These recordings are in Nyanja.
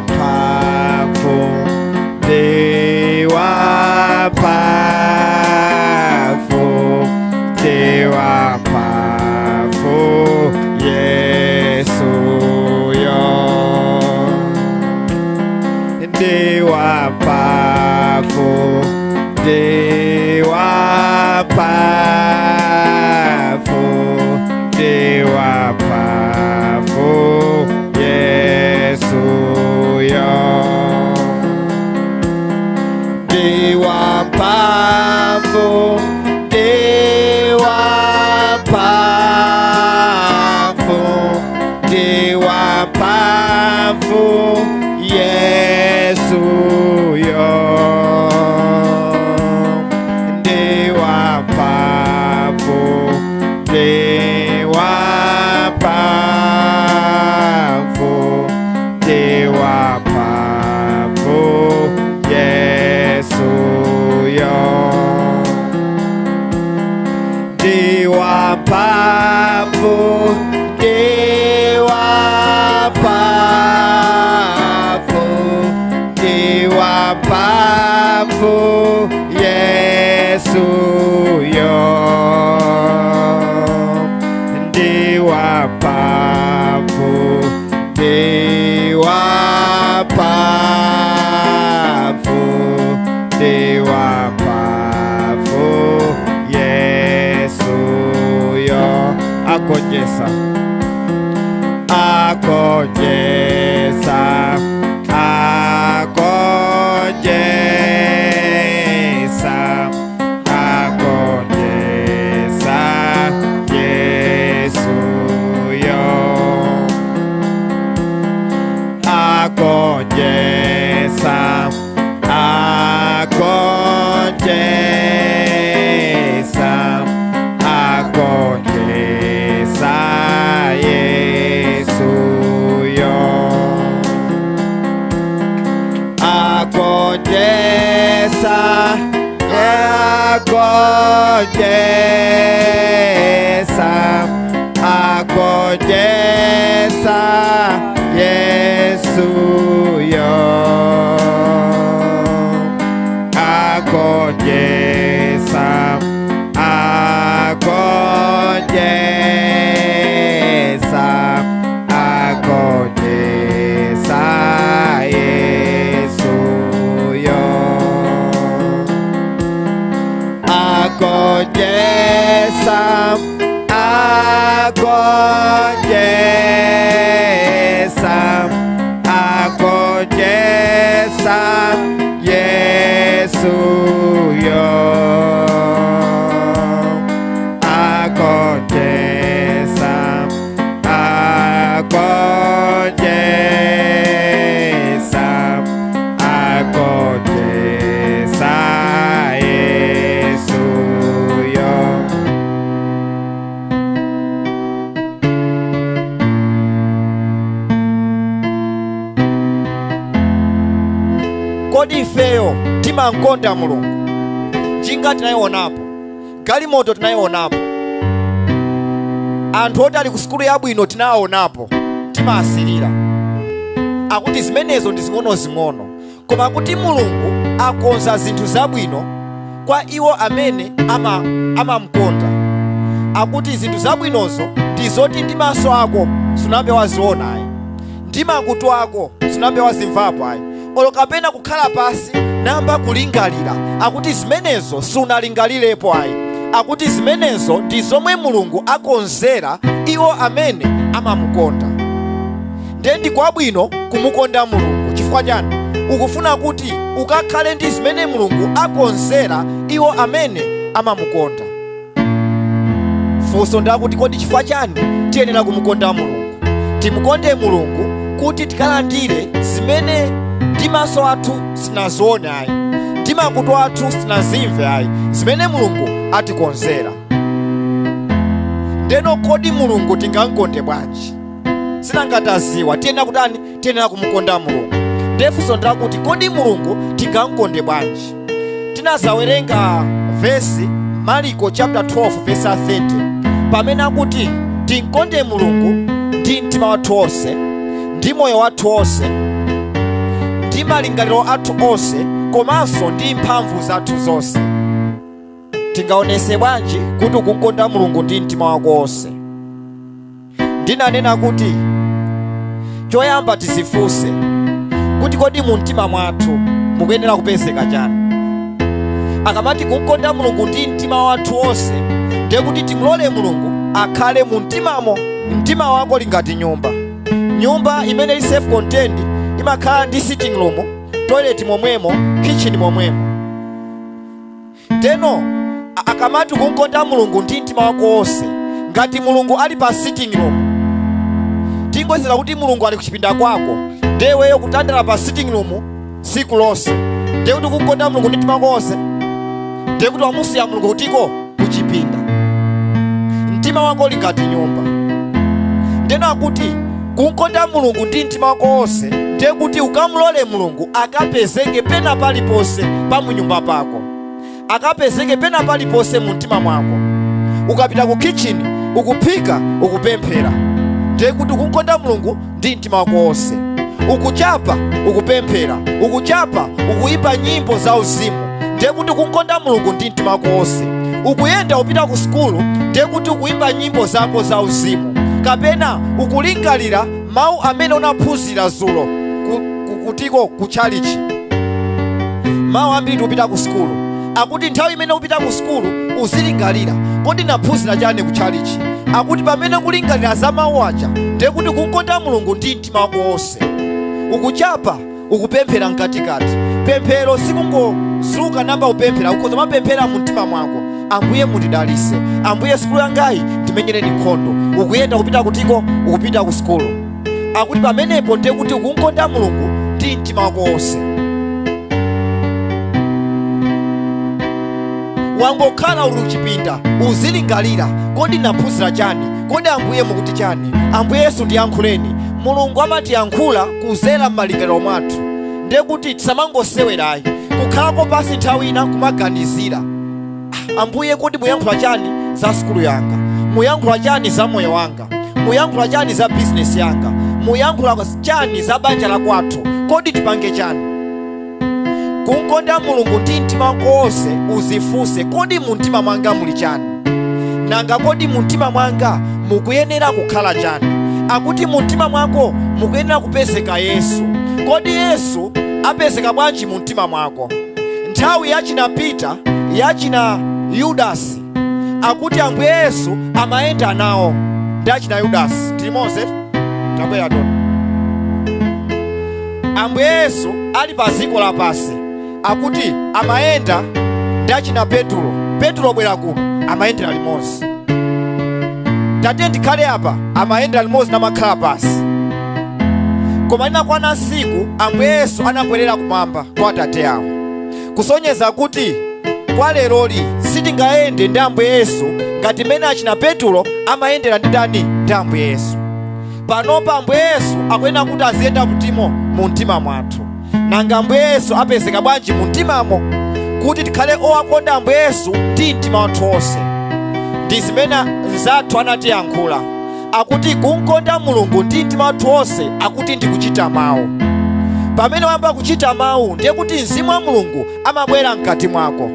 ndiwapafu, ndiwapafu, ndiwapafu, Yesu yo. Ndiwapafu, ndiwapafu, ndiwapafu, Yesu yo. Ndiwapafu, ndiwapafu, ndiwapafu, Yesu yo. Ndiwapafu, ndiwapafu, ndiwapafu, Yesu yo. Ndiwapafu, ndiwapafu, ndiwapafu, Yesu yo. Ndiwapafu, ndiwapafu, ndiwapafu, Yesu yo. Akonyesa, akonyesa, akonyesa, akonyesa, Yesu yo. Akonyesa, akonyesa, akonyesa, Yesu yo. Akonyesa, akonyesa, akonyesa, Yesu yo. Akonyesa, akonyesa, akonyesa, Yesu yo. Akonyesa, akonyesa, akonyesa, Yesu yo. Akonyesa, akonyesa, akonyesa, Yesu yo. Kodi ifeyo timankonda Mulungu? Njinga tinayionapo, galimoto tinayionapo, anthu oti ali ku sukulu yabwino tinawaonapo, timasilira. Akuti zimenezo ndi zing'ono-zing'ono, koma kuti Mulungu akonza zinthu zabwino kwa iwo amene amamkonda. Akuti zinthu zabwinozo ndi zoti ndi maso ako sunambe waziona ayi, ndi makutu ako sunambe wazimvapo ayi, olo kapena kukhala pasi namba kulingalira. Akuti zimenezo sunalingalirepo ayi. Akuti zimenezo ndi zomwe Mulungu akonzera iwo amene amamukonda. Ndiye ndi kwabwino kumukonda Mulungu. Chifukwa chani? Ukufuna kuti ukakhale ndi zimene Mulungu akonzera iwo amene amamukonda. Funso ndakuti kodi chifukwa chani tiyenera kumukonda Mulungu? Timukonde Mulungu kuti tikalandire zimene ndi maso athu sinazione ayi, ndi makutu athu sinazimve ayi, zimene Mulungu atikonzera. Ndeno kodi Mulungu tingamkonde bwanji? Sinangataziwa tiyenera kutani? Tiyenera kumukonda Mulungu. Ndefunso ndakuti kodi Mulungu tingamkonde bwanji? Tinazawerenga verse Marko chapter 12 verse 30, pamene akuti tinkonde Mulungu ndi mtima wathu wonse, ndi moyo wathu onse, ndi malingaliro athu onse, komanso ndi mphamvu zathu zonse. Tingaonese bwanji kuti ukumkonda Mulungu ndi mtima wako wonse? Ndinanena kuti choyamba tizifunse kuti kodi mu mtima mwathu mukuyenera kupezeka chani. Akamati kumkonda Mulungu ndi mtima wathu wonse, ndiye kuti timulole Mulungu akhale mu mtimamo. Mtima wako lingati nyumba. Nyumba imene ili self contained imakhala ndi sitting room, toilet momwemo, kitchen momwemo. Teno akamati kumkonda Mulungu ndi mtima wako wonse, ngati Mulungu ali pa sitting room, tingozera kuti Mulungu ali kuchipinda kwako, ndiye weyo kutandala pa sitting room siku lonse, ndiye kuti kumkonda Mulungu ndi mtima wako wonse, ndiye kuti wamusiya Mulungu kutiko kuchipinda. Mtima wako lingati nyumba. Ndeno akuti kumkonda Mulungu ndi mtima wako wonse, ndiye kuti ukamulole Mulungu akapezeke pena paliponse pa munyumba pako, akapezeke pena paliponse mu mtima mwako. Ukapita ku kitchen ukuphika, ukupemphera, ndiye kuti ukumkonda Mulungu ndi mtima wako wonse. Ukuchapa, ukupemphera, ukuchapa, ukuyimba nyimbo za uzimu, ndiye kuti ukumkonda Mulungu ndi mtima wako wonse. Ukuyenda upita ku skulu, ndiye kuti ukuyimba nyimbo zako za uzimu. Kapena ukulingalira mawu amene unaphunzira zulo kutiko ku chalichi. Mawu ambiri upita ku skulu, akuti nthawi imene upita ku skulu uzilingalira kodi naphunzira chani ku chalichi. Akuti pamene kulingalira za mawu aja, ndiye kuti kumkonda Mulungu ndi mtima wako wonse. Ukuchapa, ukupemphera mkatikati. Pemphero sikungozuluka namba upemphera, ukhoza mapemphera mu mtima mwako. Ambuye mutidalise, Ambuye skulu yangayi timenyereni nkhondo. Ukuyenda kupita kutiko, ukupita ku skulu. Akuti pamenepo ndiye kuti ukumkonda Mulungu ndi mtima wako wonse. Wangokhala uli kuchipinda uzilingalira kodi naphunzira chani, kodi Ambuye mukuti chani, Ambuye Yesu ndiyankhuleni. Mulungu amatiyankhula kuzera m'malingaliro mwathu, ndiye kuti tisamangosewerayi kukhalapo pasi nthawi ina kumaganizira, Ambuye kodi muyankhula chani za skulu yanga, muyankhula chani za moyo wanga, muyankhula chani za business yanga, muyankhula chani za banja la kwathu, kodi tipange chani. Kumkonda Mulungu ndi mtima wako wonse uzifunse kodi mu mtima mwanga muli chani, nanga kodi mu mtima mwanga mukuyenera kukhala chani. Akuti mu mtima mwako mukuyenera kupezeka Yesu. Kodi Yesu apezeka bwanji mu mtima mwako? Nthawi yachinapita yachina Yudasi, akuti Ambuye Yesu amayenda nawo ndi achina Yudasi. Timoze tabwera dona. Ambuye Yesu ali pa dziko lapasi, akuti amayenda ndi achina Petro bwera kuno amayendera limodzi. Tate ndikhale apa amayendera limodzi namakhala pasi. Koma linakwana siku Ambuye Yesu anabwerera kumwamba kwa Tate awo, kusonyeza kuti kwa leroli sitingayende ndi Ambuye Yesu ngati mene achina Petro amayendera ndi ndani, ndi Ambuye Yesu. Panopa Ambuye Yesu akuyenera kuti aziyenda mutimo mu mtima mwathu. Nanga Ambuye Yesu apezeka bwanji mu mtimamo? Kuti tikhale owakonda Ambuye Yesu ndi mtima wathu wonse. Ndi zimene nzathu anatiyankhula, akuti kumkonda Mulungu ndi mtima wathu wonse, akuti ndikuchita mawu. Pamene wamba kuchita mawu, ndiye kuti Mzimu wa Mulungu amabwera mkati mwako.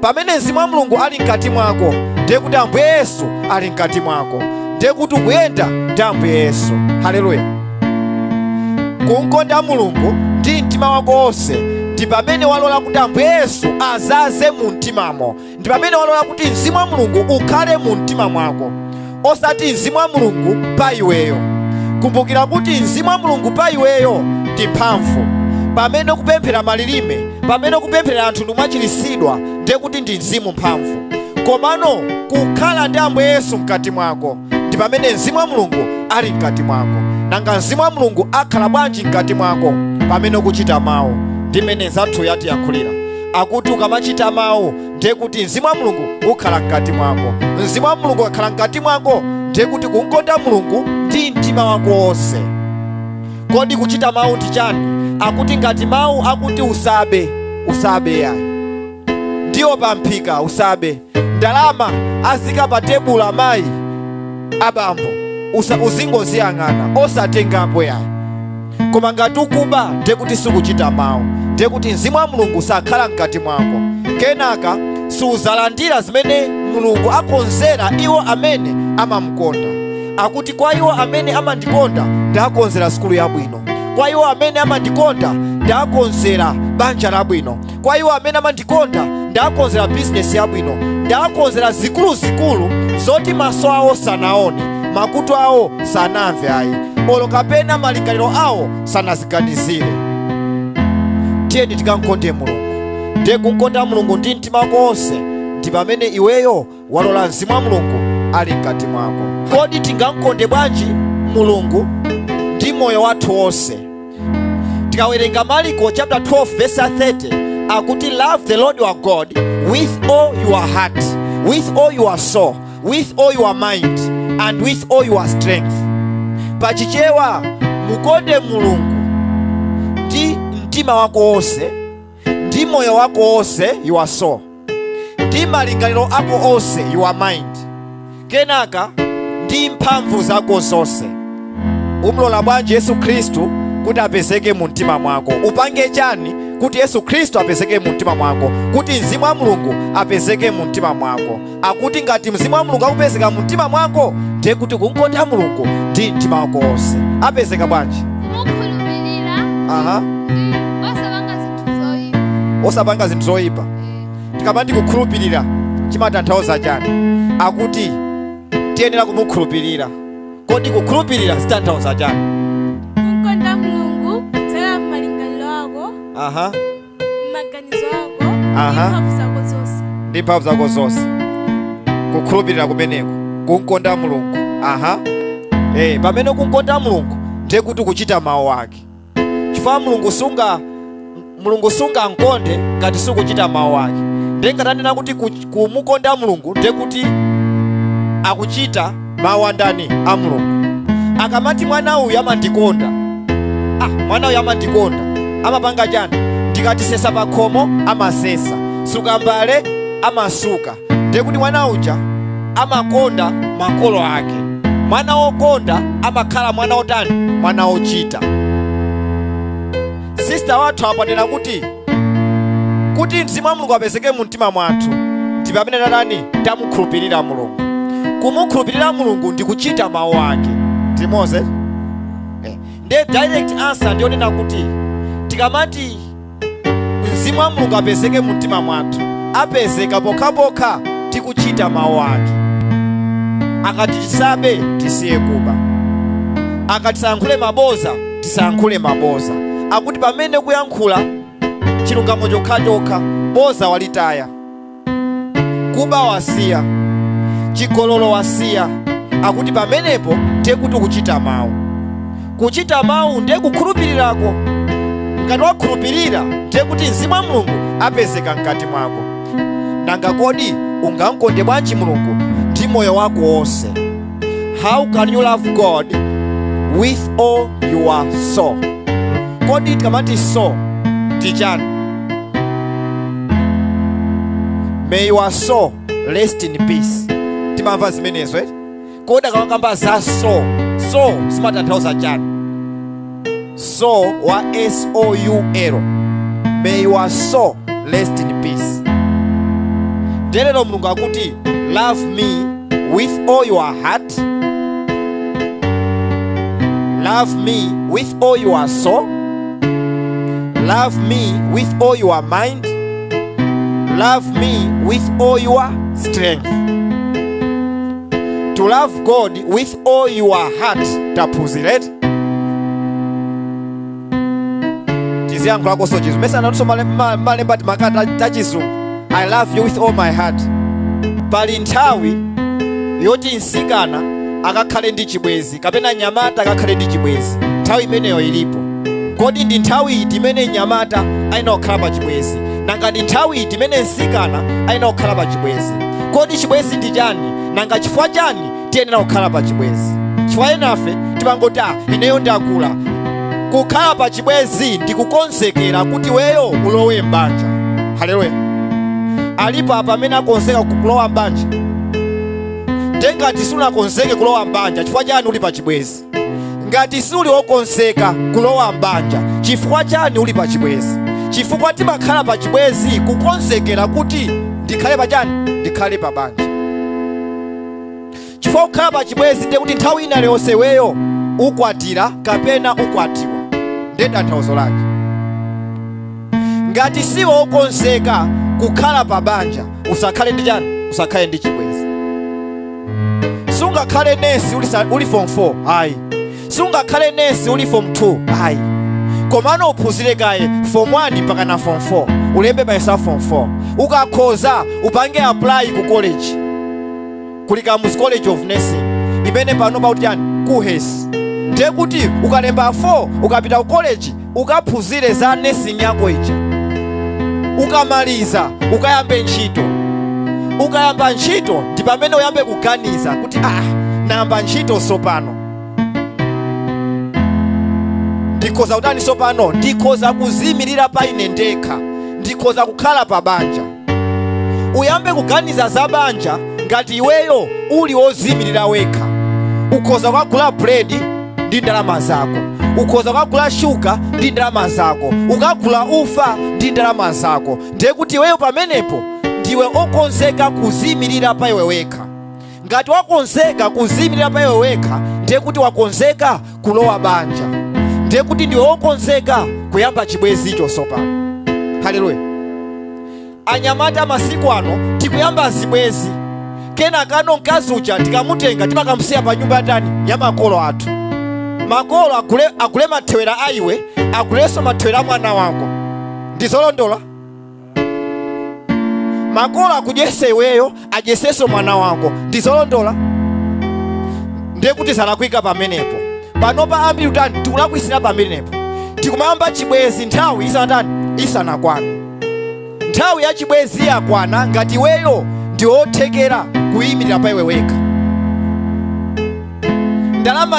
Pamene Mzimu wa Mulungu ali mkati mwako, ndiye kuti Ambuye Yesu ali mkati mwako, ndiye kuti ukuyenda ndi Ambuye Yesu. Haleluya. Kumkonda Mulungu ndi mtima wako wonse ndi pamene walola kuti Ambuye Yesu azaze mu mtimamo, ndi pamene walola kuti Mzimu wa Mulungu ukhale mu mtima mwako, osati Mzimu wa Mulungu pa iweyo. Kumbukira kuti Mzimu wa Mulungu pa iweyo ndi mphamvu. Pamene kupemphera malilime, pamene kupemphera anthu lumachirisidwa, ndiye kuti ndi mzimu mphamvu. Komano kukhala ndi Ambuye Yesu mkati mwako ndi pamene Mzimu wa Mulungu ali mkati mwako. Nanga Mzimu wa Mulungu akhala bwanji mkati mwako? Pamene ukuchita mawu. Ndi mmene zathu yatiyankhulira, akuti ukamachita mawu ndiye kuti Mzimu wa Mulungu ukhala mkati mwako. Mzimu wa Mulungu akhala mkati mwako, ndiye kuti kumkonda Mulungu ndi mtima wako wonse. Kodi kuchita mawu ndi chani? Akuti ngati mawu akuti usabe yayi, ndiyo pamphika usabe. Ndalama azika pa tebulo amayi abambo, uzingoziyang'ana osatengapo yayi. koma ngati ukuba ndiye kuti sukuchita mawu, ndiye kuti Mzimu wa Mulungu sakhala mkati mwako. Kenaka suzalandira zimene Mulungu akonzera iwo amene amamukonda. Akuti kwa iwo amene amandikonda ndakonzera sukulu yabwino, kwa iwo amene amandikonda ndakonzera banja labwino, kwa iwo amene amandikonda ndakonzera business yabwino, ndakonzera zikuluzikulu zoti maso awo sanaone, makutu awo sanamve ayi, olo kapena malingaliro awo sanaziganizire. Tiyeni tikamkonde Mulungu. Ndiye kumkonda Mulungu ndi mtima wako wonse ndi pamene iweyo walola Mzimu wa Mulungu ali mkati mwako. Kodi tingamkonde bwanji Mulungu ndi moyo wathu wonse? Tikawerenga Marko chapter 12 verse 30, akuti love the Lord your God with all your heart, with all your soul, with all your mind, and with all your strength. Pachichewa mukonde Mulungu ndi mtima wako wonse, ndi moyo wako wonse, your soul, ndi malingaliro ako onse, your mind, kenaka ndi mphamvu zako zonse. Umlola bwanji Yesu Kristu kuti apezeke mu mtima mwako? Upange chani kuti Yesu Kristu apezeke mu mtima mwako, kuti Mzimu wa Mulungu apezeke mu mtima mwako? Akuti ngati Mzimu wa Mulungu akupezeka mu mtima mwako, ndiye kuti kumkonda Mulungu ndi mtima wako wonse. Apezeka bwanji? Osapanga zinthu zoyipa. Tikama ndikukhulupirira chimatanthauza chani? Akuti tiyenera kumukhulupirira. Kodi kukhulupirira sitanthauza chani? Kumkonda Mulungu kudzera malingaliro ako, maganizo ako, mphamvu zako zonse. Ndi mphamvu zako zonse. Kukhulupirira kumeneko kumkonda Mulungu. Pamene kumkonda Mulungu ndiye kuti kuchita mawu ake. Chifukwa Mulungu sunga nkonde ngati sukuchita mawu ake. Ndiye ngatanena kuti kumukonda Mulungu ndiye kuti akuchita mawu andani a Mulungu. Akamati mwana uyu amandikonda, mwana uyu amandikonda, amapanga chani? Tikatisesa pa khomo amasesa, suka mbale amasuka. Ndiye kuti mwana uja amakonda makolo ake. Mwana wokonda amakhala mwana otani? Mwana ochita. Sister wathu apanena kuti Mzimu wa Mulungu apezeke mu mtima mwathu ndi pamene tatani? Tamukhulupirira Mulungu. Kumukhulupirira Mulungu ndi kuchita mawu ake. Timoze? Ndiye direct answer ndionena kuti tikamati Mzimu wa Mulungu apezeke mu mtima mwathu, apezeka pokhapokha tikuchita mawu ake. Akatisabe tisiye kuba, akatisankhule maboza tisankhule maboza. Akuti pamene kuyankhula chilungamo chokha boza walitaya, kuba wasiya, chigololo wasiya. Akuti pamenepo ndiye kuti kuchita mawu. Kuchita mawu ndiye kukhulupirirako. Ngati wakhulupirira ndiye kuti Mzimu wa Mulungu apezeka mkati mwako. Nanga kodi ungamkonde bwanji Mulungu ndi moyo wako wonse? How can you love God with all your soul? Kodi tikamati soul tichani? May your soul rest in peace. Timamva zimenezo Kodi akakamba za soul simatanthauza chani? Soul wa S-O-U-L. May your soul rest in peace. Lero Mulungu akuti love me with all your heart, love me with all your soul, love me with all your mind, love me with all your strength. To love God with all your heart taphunzireti. Tiziyankhula koso Chizungu. Mesa nanuso malemba timakata tachizungu. I love you with all my heart. Pali nthawi yoti nsikana akakhale ndi chibwezi kapena nyamata akakhale ndi chibwezi. Nthawi imeneyo ilipo. Kodi ndi nthawi iti imene nyamata aina kukhala pa chibwezi, nanga ndi nthawi iti imene nsikana aina kukhala pa chibwezi? Kodi chibwezi ndi chani? Nanga chifukwa chani tiyenera kukhala pa chibwezi? Chifukwa enafe timangoti ineyo ndakula. Kukhala pa chibwezi ndi kukonzekera kuti weyo ulowe mbanja. Haleluya. Alipo apa amene akonzeka kulowa mbanja? Ngati sunakonzeke kulowa mbanja, chifukwa chani uli pa chibwezi? ngati suli wokonseka kulowa mbanja, chifukwa chani uli pa chibwezi? Chifukwa timakhala pa chibwezi kukonzekera kuti ndikhale pa chani? Ndikhale pa banja. Chifukwa kukhala pa chibwezi ndiye kuti nthawi ina yonse weyo ukwatira kapena ukwatiwa, ndiye tanthauzo lake. Ngati siwo wokonseka kukhala pa banja, usakhale ndi chani? Usakhale ndi chibwezi. Sungakhale nesi uli form 4, ayi. Sungakhale nesi uli form 2, ayi. Komano uphunzire kaye form 1 mpaka na form 4, ulembe mayesa form 4. Ukakhoza upange apply ku college, kuli Kamuzu College of Nursing imene pano pauti chani? Kuhesi. Ndiye kuti ukalemba 4 ukapita ku college ukaphunzire za nursing yako ija, ukamaliza ukayambe ntchito. Ukayamba ntchito ndi pamene uyambe kuganiza kuti nayamba ntchito sopano ndikhoza kutani? Sopano ndikhoza kuzimirira pa ine ndekha, ndikhoza kukhala pa banja. Uyambe kuganiza za banja ngati iweyo uli wozimirira wekha. Ukhoza kukagula bread ndi ndalama zako, ukhoza kukagula shuga ndi ndalama zako, ukagula ufa ndi ndalama zako. Ndiye kuti iweyo pamenepo ndiwe okonzeka kuzimirira pa iwe wekha. Ngati wakonzeka kuzimirira pa iwe wekha, ndiye kuti wakonzeka kulowa banja, ndiye kuti ndiwe okonzeka kuyamba chibwezi icho sopano. Haleluya. Anyamata masiku ano tikuyamba zibwezi, kena kano mkazi uja tikamutenga timakamusiya pa nyumba yatani? Ya makolo athu. Makolo agule mathewera aiwe, aguleso mathewera mwana wako. Ndizolondola? Makolo akudyese iweyo, adyeseso mwana wako. Ndizolondola? Ndiye kuti zalakwika pamenepo. Panopa ambiri utani tikulakwitsira pamenepo. Tikumayamba chibwezi nthawi isanakwana. Nthawi ya chibwezi yakwana ngati iweyo ndi othekera kuyimirira pa iwe wekha. Ndalama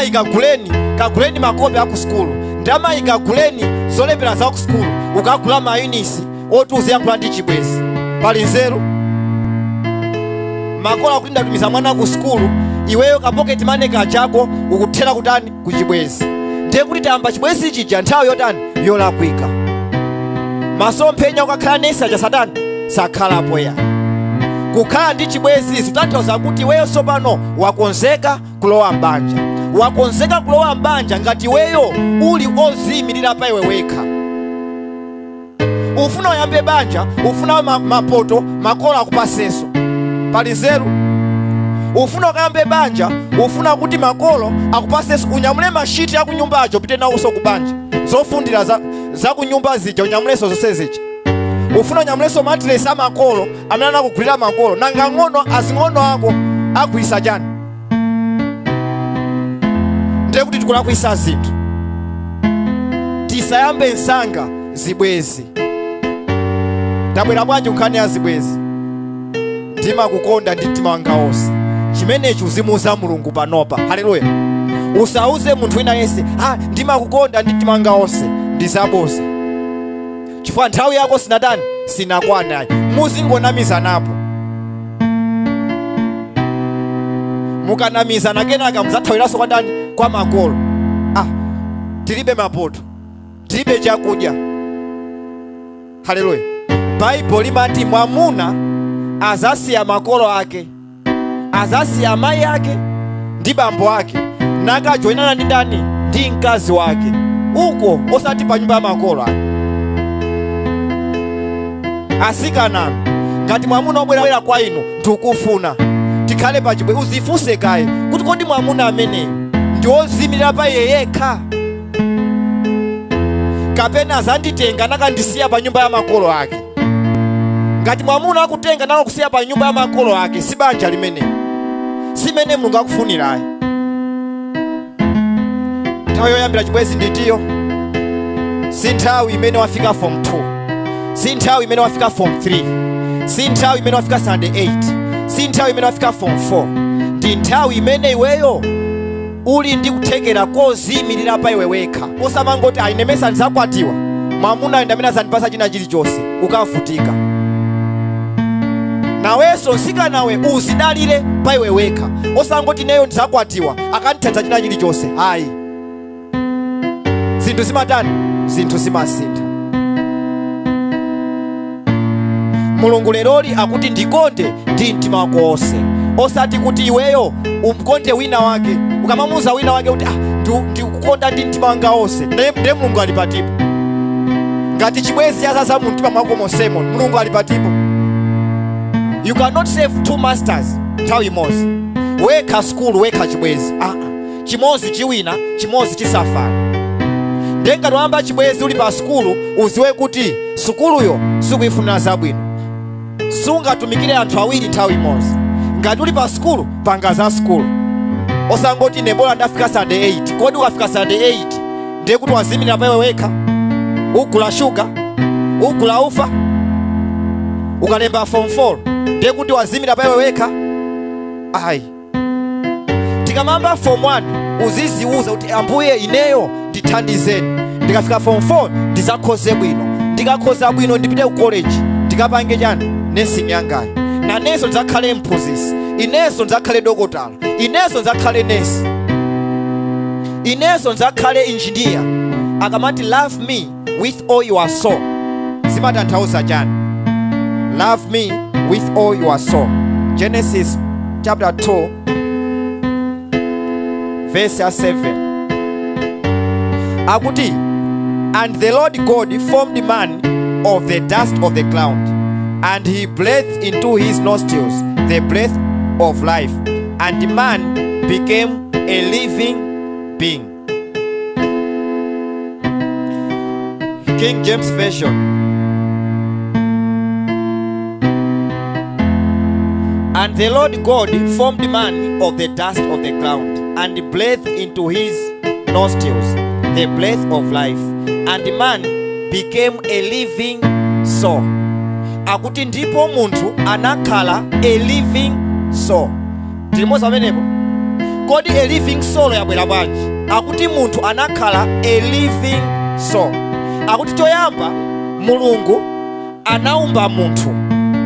kaguleni makope aku skulu, ndalama ikaguleni zolembera za ku skulu, ukagula mayunisi oti uziyankhula ndi chibwezi. Pali nzeru? Makolo akuti ndatumiza mwana ku skulu, iweyo kapoketi mane kachako ukuthera kutani? Ku chibwezi. Ndiye kuti tayamba chibwezi chija nthawi yotani? Yolakwika. Masomphenya ukakhala nesi aja satani sakhalapo ya. Kukhala ndi chibwezi zitanthauza kuti iweyo sopano wakonzeka kulowa mbanja. Wakonzeka kulowa mbanja ngati iweyo uli ozimirira pa iwe wekha. Ufuna uyambe banja, ufuna mapoto makolo akupaseso. Pali nzeru? Ufuna ukayambe banja, ufuna kuti makolo akupaseso unyamule mashiti ya kunyumba ajo pite nawo so kubanja. Zofundira za kunyumba zija unyamuleso zonse zija. Ufuna unyamuleso matress amakolo amene anakugulira makolo, nanga ng'ono azing'ono ako agwisa chani? Ndiye kuti tikulakwisa zinthu. Tisayambe nsanga zibwezi. Tabwera bwanji nkhani ya zibwezi? Ndimakukonda ndi mtima wanga wonse. Chimenechi uzimuuza Mulungu panopa. Haleluya. Usauze munthu wina yense, ndimakukonda ndi mtima wanga wonse, ndizaboza. Chifukwa nthawi yako sinakwana. Muzingonamiza napo. Mukanamizana kenaka muzathawiranso kwa ndani? Kwa makolo. Tilibe mapoto, tilibe chakudya. Haleluya. Bible limati mwamuna azasiya makolo ake, azasiya amayi ake ndi bambo ake, nakajoinana ndi ndani? Ndi mkazi wake. Uko osati pa nyumba ya makolo ake. Asikana ngati mwamuna obwera kwa inu ndikufuna tikhale pa chibwezi, uzifunse kaye kuti kodi mwamuna ameneyo ndi ozimirira pa iye yekha kapena azanditenga nakandisiya pa nyumba ya makolo ake. Ngati mwamuna akutenga nakusiya pa nyumba ya makolo ake, si banja limene, simene Mulungu akufunirayo. Nthawi yoyambira chibwezi nditiyo, si nthawi imene wafika form 2, si nthawi imene wafika form 3, si nthawi imene wafika Sunday 8, si nthawi imene wafika form 4. Ndi nthawi imene iweyo uli ndi kuthekera kozimirira pa iwe wekha. Osamangoti ainemesa ndizakwatiwa, mwamuna ndamene azandipasa china chilichonse, ukafutika. Nawenso sikanawe uzidalire pa iwe wekha. Osangoti neyo ndizakwatiwa akandithandiza china chilichonse. Ayi. zinthu zimatani, zinthu zimasintha. Mulungu leroli akuti ndikonde ndi mtima wako wonse, osati kuti iweyo umkonde wina wake. Ukamamuza wina wake kuti ndikukonda ndi mtima wanga wonse, ndiye Mulungu ali patipo. Ngati chibwezi yazaza mu mtima mwako monsemo, Mulungu ali patipo. You cannot save two masters nthawi imodzi. Wekha skulu, wekha chibwezi. Chimozi chiwina, chimozi chisafana. Ngati wamba chibwezi uli pa skulu, uziwe kuti skuluyo sikuyifunira zabwino. Sungatumikire anthu awiri nthawi imodzi. Ngati uli pa skulu, panga za skulu. Osangoti nebola ndafika Sunday 8. Kodi ukafika Sunday 8 ndiye kuti wazimirira pa iwe wekha? Ukula shuga, ukula ufa, ukalemba form 4 ndiye kuti wazimirira pa iwe wekha? Ayi. Tikamamba form 1 uziziuza kuti Ambuye ineyo ndithandizeni, ndikafika form 4 ndizakhoze bwino, ndikakhoza bwino ndipite ku college, ndikapange chani nursing yangayi, nanenso ndidzakhale mphunzitsi, inenso ndidzakhale dokotala, inenso ndidzakhale nurse, inenso ndidzakhale engineer. Akamati love me with all your soul, zimatanthauza chani? Love me with all your soul. Genesis chapter 2 verse 7. Akuti, and the Lord God formed man of the dust of the ground, and he breathed into his nostrils the breath of life, and the man became a living being. King James Version. And the Lord God formed man of the dust of the ground, and breathed into his nostrils the breath of life, and the man became a living soul. Akuti ndipo munthu anakhala a living soul. Tilimoza pamenepo? Kodi a living soul yabwera bwanji? Akuti munthu anakhala a living soul. Akuti choyamba Mulungu anaumba munthu.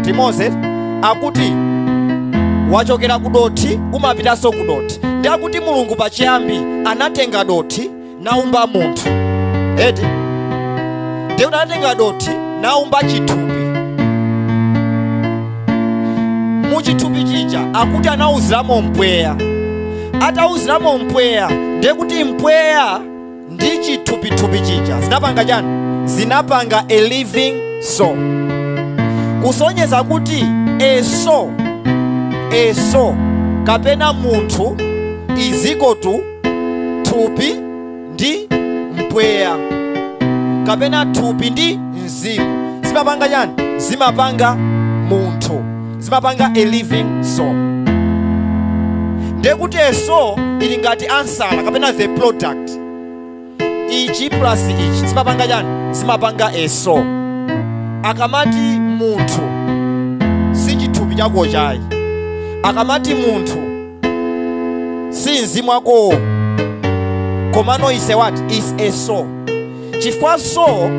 Timoze akuti wachokera ku dothi umapitanso ku dothi. Ndi akuti Mulungu pachiyambi anatenga dothi naumba munthu. Eti ndiye anatenga dothi naumba chithupi. Mu chithupi chija akuti anauziramo mpweya. Atauziramo mpweya ndiye kuti mpweya ndi chithupithupi chija zinapanga chani? Zinapanga a living soul. Kusonyeza kuti a soul kapena munthu iziko tu thupi ndi mpweya, kapena thupi ndi mzimu. Zimapanga chani? Zimapanga munthu, zimapanga a living soul. Ndiye kuti a soul ili ngati ansala kapena the product. Ichi plus ichi zimapanga chani? Zimapanga a soul. Akamati munthu si chithupi chako chayi, akamati munthu si mzimu wako, komano is a what? Is a soul. Chifukwa soul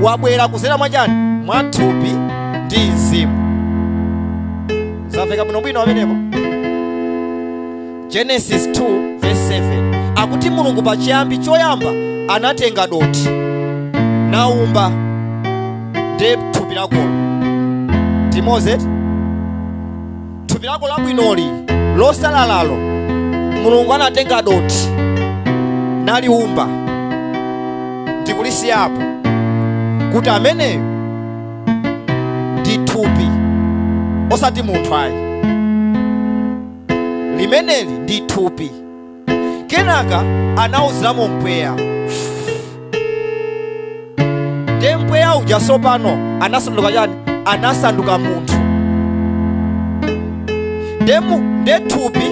wabwera kuzera mwa chani? Mwa thupi ndi mzimu. Zaveka bwinobwino pamenepo? Genesis 2 verse 7. Akuti Mulungu pachiyambi choyamba anatenga dothi naumba ndiye thupi lako. Timoze, thupi lako labwinoli losalalalo Mulungu anatenga dothi naliumba ndikulisiyapo kuti ameneyo ndi thupi osati munthu ayi. Limeneli ndi thupi. Kenaka anauziramo mpweya. Ndiye mpweya uja sopano anasanduka chani? Anasanduka munthu. Ndiye thupi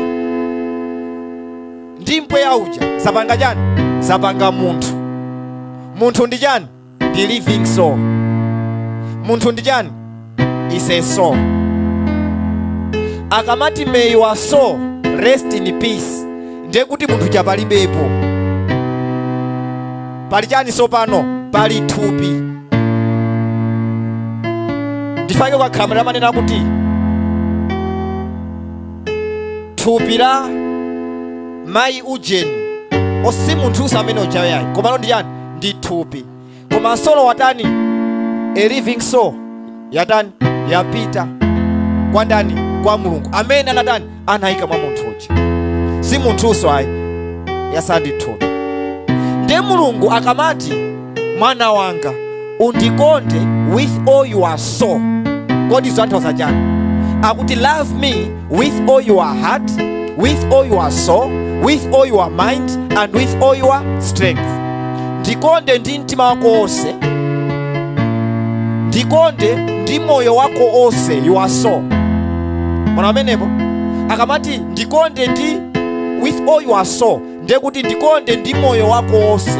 ndi mpweya uja zapanga chani? Zapanga munthu. Munthu ndi chani? Ndi living soul. Munthu ndi chani? Is a soul. Akamati may your soul rest in peace, ndiye kuti munthu chapalibepo. Pali chani sopano? Pali thupi. Ndifake kwa kamera manena kuti thupi la mayi ujeni si munthu amene uchayayi koma ndi yani ndi thupi. Koma solo watani a living soul yatani yapita kwa ndani kwa Mulungu amene anatani anayika mwa munthu uja, si munthuso ayi yasandi thupi. Ndiye Mulungu akamati mwana wanga undikonde with all your soul, kodi zotanthauza chani? Akuti love me with all your heart, with all your soul, with all your mind and with all your strength. Ndikonde ndi mtima wako wonse, ndikonde ndi moyo wako wonse, your soul. Mwana amenepo akamati ndikonde ndi with all your soul, ndiye kuti ndikonde ndi moyo wako wonse.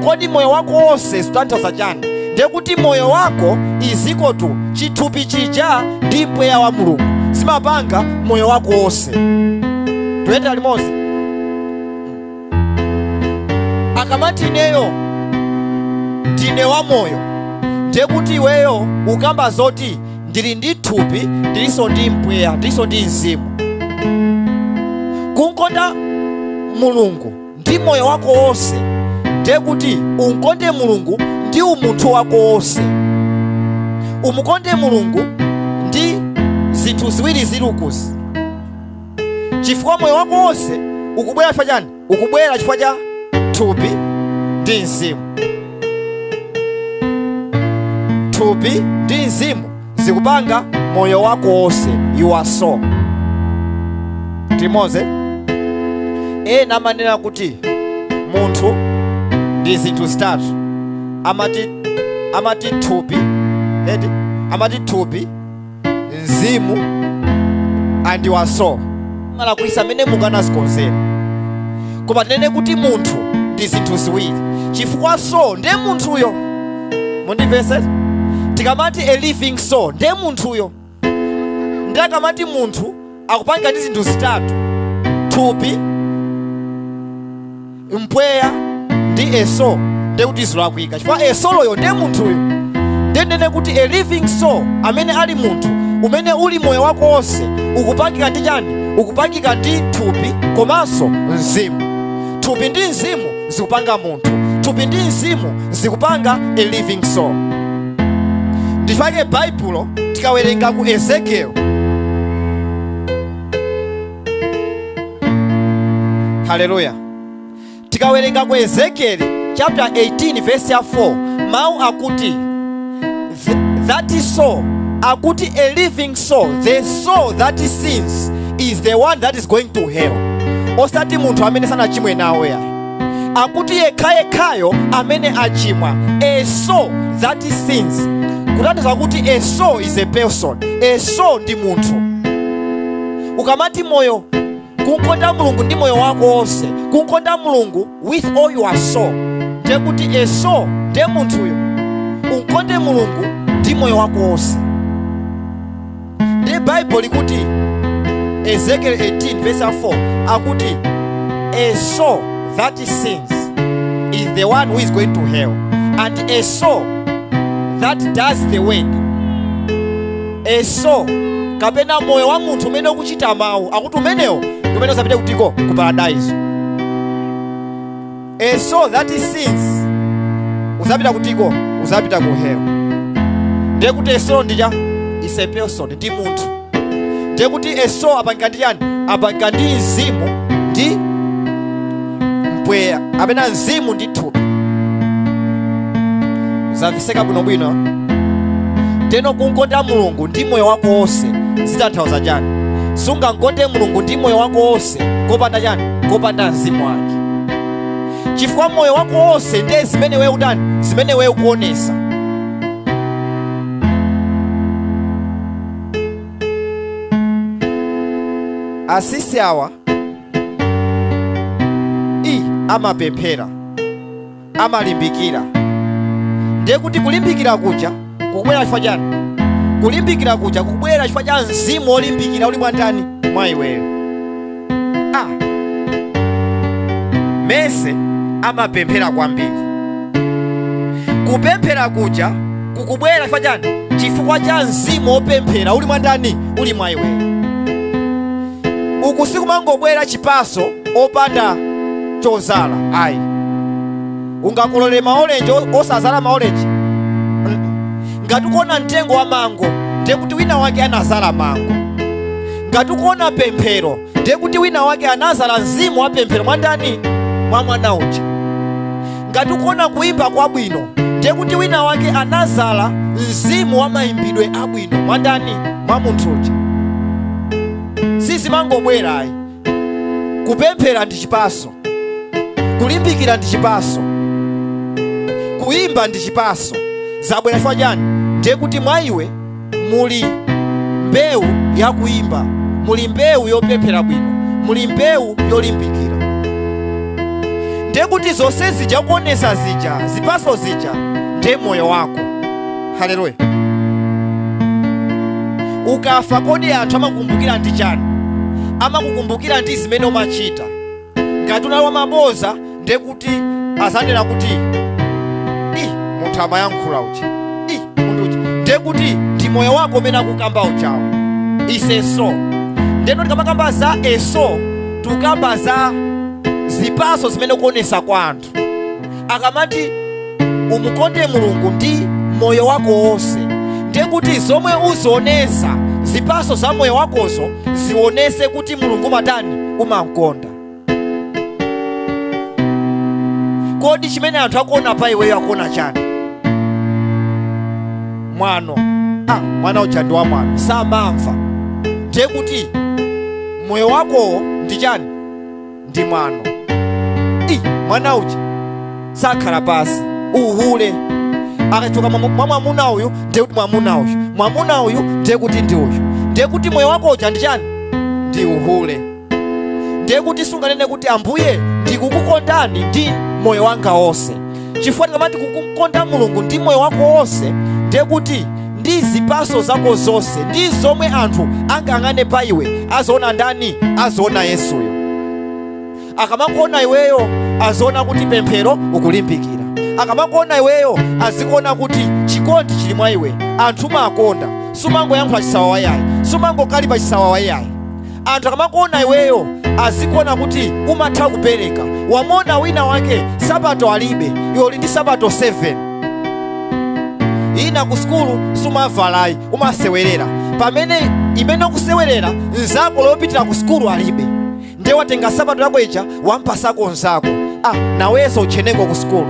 Kodi moyo wako wonse zotanthauza chani? Ndiye kuti moyo wako iziko tu chithupi chija ndi mpweya wa Mulungu zimapanga moyo wako wonse. Tuyenda limodzi. Akamati ineyo ndine wa moyo, ndiye kuti iweyo ukamba zoti ndili ndi thupi, ndilinso ndi mpweya, ndilinso ndi mzimu. Kunkonda Mulungu ndi moyo wako wonse, ndiye kuti unkonde Mulungu ndi umunthu wako wonse. Umukonde Mulungu ndi zinthu ziwiri zilukuzi. Chifukwa moyo wako wonse ukubwera chifukwa chani? Ukubwera chifukwa cha thupi ndi mzimu. Thupi ndi mzimu zikupanga moyo wako wonse, your soul. Timoze ena amanena kuti munthu ndi zinthu zitatu. Amati thupi, amati thupi, mzimu and your soul. Mala kuisa mene mungana zikonzera. Koma tinene kuti munthu ndi zinthu ziwiri. Chifukwa soul ndiye munthuyo. Mundimvese? Tikamati a living soul ndiye munthuyo. Ndiye akamati munthu akupanga ndi zinthu zitatu: thupi, mpweya ndi a soul. Ndiye kuti zolakwika. Chifukwa a soul yo ndiye munthuyo. Ndiye nene kuti a living soul amene ali munthu umene uli moyo wako wonse ukupangika ndi chani? Ukupangika ndi thupi komanso mzimu. Thupi ndi mzimu zikupanga munthu. Thupi ndi mzimu zikupanga a living soul. Ndifake Baibulo tikawerenga ku Ezekiel. Haleluya. Tikawerenga ku Ezekiel chapter 18 verse 4, mawu akuti that is soul, akuti a living soul, the soul that sins is the one that is going to hell. Osati munthu amene sanachimwe nawe ya. Akuti yekhayo amene achimwa, a soul that sins. Kutanthauza kuti a soul is a person, a soul ndi munthu. Ukamati moyo kunkonda Mulungu ndi moyo wako wonse, kunkonda Mulungu with all your soul, ndiye kuti a soul ndiye munthuyo. Unkonde Mulungu ndi moyo wako wonse. Ndiye Bible ikuti Ezekiel 18 verse 4 akuti a soul that sins is the one who is going to hell, and a soul that does the word. A soul kapena moyo wa munthu umene ukuchita mawu akuti umenewo umene uzapita kutiko ku paradise. A soul that sins uzapita kutiko, uzapita ku hell. Ndiye kuti a soul ndija is a person, ndi munthu. Ndiye kuti a soul apangika ndi yani? Apangika ndi mzimu ndi mpweya, apena mzimu ndi thupi. Zamviseka bwinobwino. Teno kunkonda Mulungu ndi moyo wako wonse zitanthauza chani? Sungankonde Mulungu ndi moyo wako wonse kopanda chani? Kopanda mzimu wake. Chifukwa moyo wako wonse ndiye zimene wewe udani, zimene wewe ukuonesa. Asisi awa amapemphera, amalimbikira. Ndiye kuti kulimbikira kuja kukubwera chifukwa chani? Kulimbikira kuja kukubwera chifukwa cha mzimu olimbikira uli mwandani mwa iweyo. Mese amapemphera kwambiri. Kupemphera kuja kukubwera chifukwa chani? Chifukwa cha mzimu opemphera uli mwandani uli mwa iweyo. Uku sikumangobwera chipaso opanda chozala ayi. Ungakolole maolenje osazala maolenje. Ngati ukuona mtengo wa mango ndiye kuti wina wake anazala mango. Ngati ukuona pemphero ndiye kuti wina wake anazala mzimu wa pemphero mwandani? Mwa mwana uja. Ngati ukuona kuimba kwabwino ndiye kuti wina wake anazala mzimu wa mayimbidwe abwino mwandani? Mwa munthu uja. Sizimangobwera ayi. Kupemphera ndi chipaso, kulimbikira ndi chipaso, kuimba ndi chipaso. Zabwera chifukwa chani? Ndiye kuti mwa iwe muli mbewu ya kuimba, muli mbewu yopemphera bwino, muli mbewu yolimbikira. Ndiye kuti zonse zija kuonesa zija, zipaso zija ndiye moyo wako. Haleluya. Ukafa kodi anthu amakukumbukira ndi chani? Amakukumbukira ndi zimene umachita. Ngati unali wamaboza ndiye kuti azanena kuti munthu amayankhula uchi, munthu uchi, ndiye kuti ndi moyo wako umene akukamba uchawo. Isenso ndeno tikamakamba za eso tukamba za zipaso zimene ukuonesa kwa anthu. Akamati umukonde Mulungu ndi moyo wako wonse, ndiye kuti zomwe uzionesa zipaso za moyo wakozo zionese kuti Mulungu matani umakonda. Kodi chimene anthu akuona pa iweyo akuona chani? Mwano. Mwana uja ndi wa mwano samamva. Ndiye kuti moyo wako ndi chani? Ndi mwano. Mwana uja sakhala pasi uhule. Akachoka mwa mwamuna uyu ndiye kuti mwamuna uyu, mwamuna uyu ndiye kuti ndi uyu. Ndiye kuti moyo wako uja ndi chani? Ndi uhule. Ndiye kuti sunganene kuti Ambuye ndikukukondani ndi moyo wanga wonse. Chifukwa ndikamati kukukonda Mulungu ndi moyo wako wonse, ndiye kuti ndi zipaso zako zonse, ndi zomwe anthu angang'ane pa iwe azoona ndani? Azoona Yesuyo. Akamakuona iweyo azoona kuti pemphero ukulimbikira. Akamakuona iweyo azikuona kuti chikondi chili mwa iwe. Anthu makonda sumangoyankhula chisawa wayayi, sumangokali pa chisawa wayayi. Anthu akamakuona iweyo azikuona kuti umatha kupereka. Wamona wina wake sabato alibe, iwe uli ndi sabato 7. Ina ku skulu sumavalayi, umasewerera. Pamene imene ukusewerera nzako lopitira ku skulu alibe. Ndiye watenga sabato yako ija wampasako nzako. Naweso ucheneko ku skulu.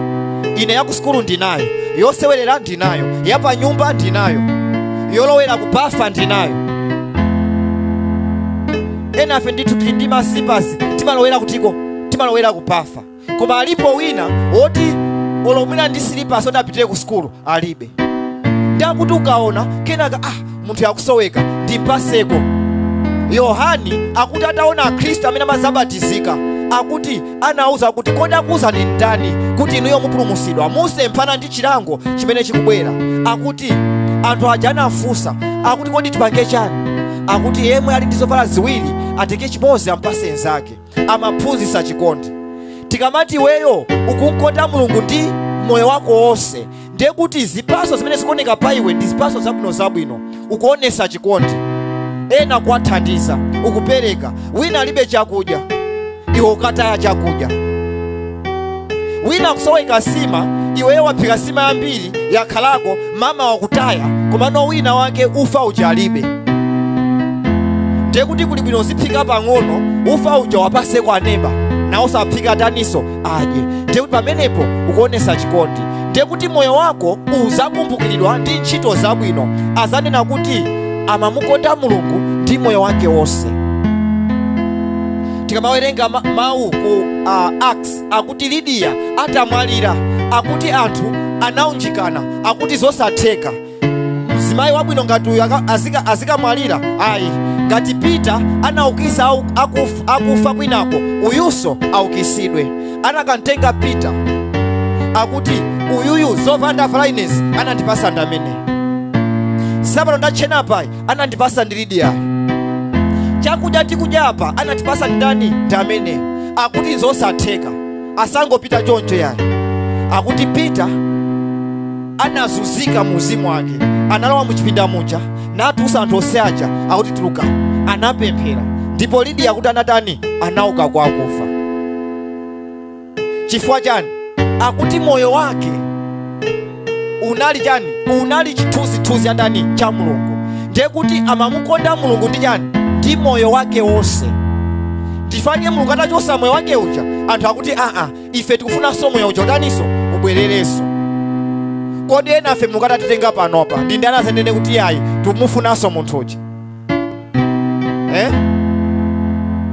Ine ya ku skulu ndinayo, yosewerera ndinayo, yapa nyumba ndinayo, yolowera kupafa ndinayo. Enafe ndithu tili ndi masipasi timalowera kutiko, timalowera kupafa. Koma alipo wina woti olomwina ndi silipasi odapitire ku skulu alibe. Ndiye kuti ukaona kenaka munthu yakusoweka ndimpaseko. Yohani akuti ataona Khristu amene amazabatizika akuti anauza kuti kodi akuza ni ndani kuti inuyo mupulumutsidwa musemphana ndi chilango chimene chikubwera. Akuti anthu aja anafunsa akuti kodi tipange chani? Akuti yemwe ali ndi zovala ziwiri atenge chimodzi ampase nzake. Amaphunzitsa chikondi. Tikamati iweyo ukukonda Mulungu ndi moyo wako wonse, ndiye kuti zipaso zimene zikuoneka pa iwe ndi zipaso zabwino ukuonesa chikondi. Ena kuwathandiza, ukupereka. Wina alibe chakudya, iwe ukataya chakudya. Wina kusoweka sima, iweyo waphika sima yambiri yakhalako mama wakutaya, komano wina wake ufa uja alibe. Ndiye kuti kuli bwino uziphika pang'ono, ufa uja wapaseko aneba, na usaphika taniso adye. Ndiye kuti pamenepo ukuonesa chikondi. Ndiye kuti moyo wako uzakumbukiridwa ndi ntchito zabwino. Azanena kuti amamukonda Mulungu ndi moyo wake wonse. Tikamawerenga mawu ku Acts akuti Lidiya atamwalira, akuti anthu anaunjikana, akuti zosatheka. Mzimayi wabwino ngati uyu azikamwalira ayi. Ngati Pita anaukisa akufa kwinako, uyuso aukisidwe. Anakantenga Pita akuti uyuyu zovanda flaines anandipasa ndamene. Sabato ndachena pai anandipasa ndi Lidiya. Chakudya tikudya apa anandipasa ndani? Ndamene. Akuti zosatheka asangopita choncho yani. Akuti Pita anazunzika muzimu wake, analowa muchipinda muja natusa anthu onse aja akuti tuluka, anapemphera. Ndipo Lidiya akuti anatani? Anauka kwa akufa. chifukwa chani? Akuti moyo wake unali chani? Unali chithunzithunzi andani cha Mulungu. Ndiye kuti amamukonda Mulungu ndi chani? Ndi moyo wake wonse. Tifanye Mulungu atachosa moyo wake uja, anthu akuti ife tikufunanso moyo uja utaniso ubwererenso. Kodi ena afe Mulungu atatitenga panopa ndi ndani azanene kuti ayi tumufunanso munthu uja?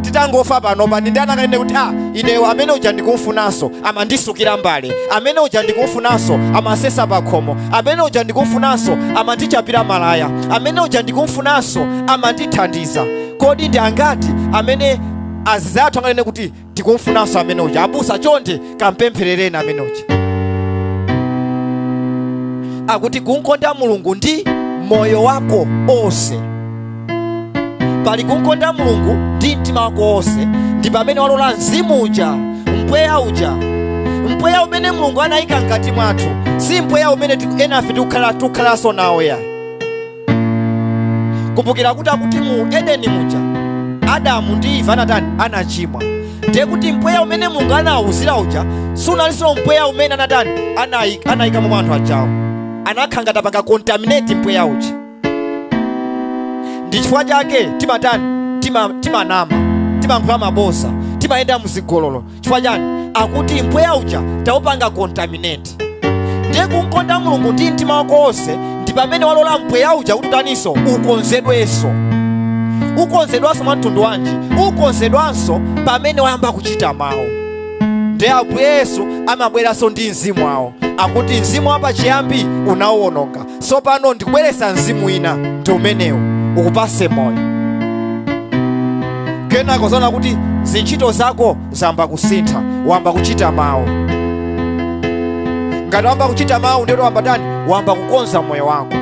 Titangofa panopa ndi ndani akanene kuti ineyo amene uja ndikumfunanso amandisukira mbale, amene uja ndikumfunanso amasesa pakhomo, amene uja ndikumfunanso amandichapira malaya, amene uja ndikumfunanso amandithandiza. Kodi ndi angati amene azizathu anganene kuti tikumfunanso amene uja? Abusa chonde kampempherereni amene uja. Akuti kunkonda Mulungu ndi moyo wako onse. Pali kunkonda Mulungu ndi mtima wako wonse, ndi pamene walola Mzimu uja, mpweya uja, mpweya umene Mulungu anayika mkati mwathu, si mpweya umene ena afe tikukhalanso nawo ya. Kumbukira kuti akuti mu Edeni muja Adamu ndi Imvani anachimwa. Ndiye kuti mpweya umene Mulungu anawuzira uja sunalinso mpweya umene anayika mu anthu ajawo. Anakhangata pakakontaminate mpweya uja. Ndi chifukwa chake timanama, timankhula mabosa, timayenda muzigololo. Chifukwa chani? Akuti mpweya uja taupanga contaminate. Ndiye kunkonda Mulungu ndi mtima wako wonse ndi pamene walola mpweya uja kuti utaniso ukonzedwenso. Ukonzedwanso mwa mtundu wanji? Ukonzedwanso pamene wayamba kuchita mawu. Ndiye Ambuye Yesu amabweranso ndi mzimu wawo. Akuti mzimu wa pachiyambi unawononga, tsopano ndikubweretsa mzimu ina ndi umenewu ukupase moyo. Kenako zona kuti zintchito zako zamba kusintha, wamba kuchita mawu. Ngati wamba kuchita mawu ndiye wamba tani? Wamba kukonza moyo wako.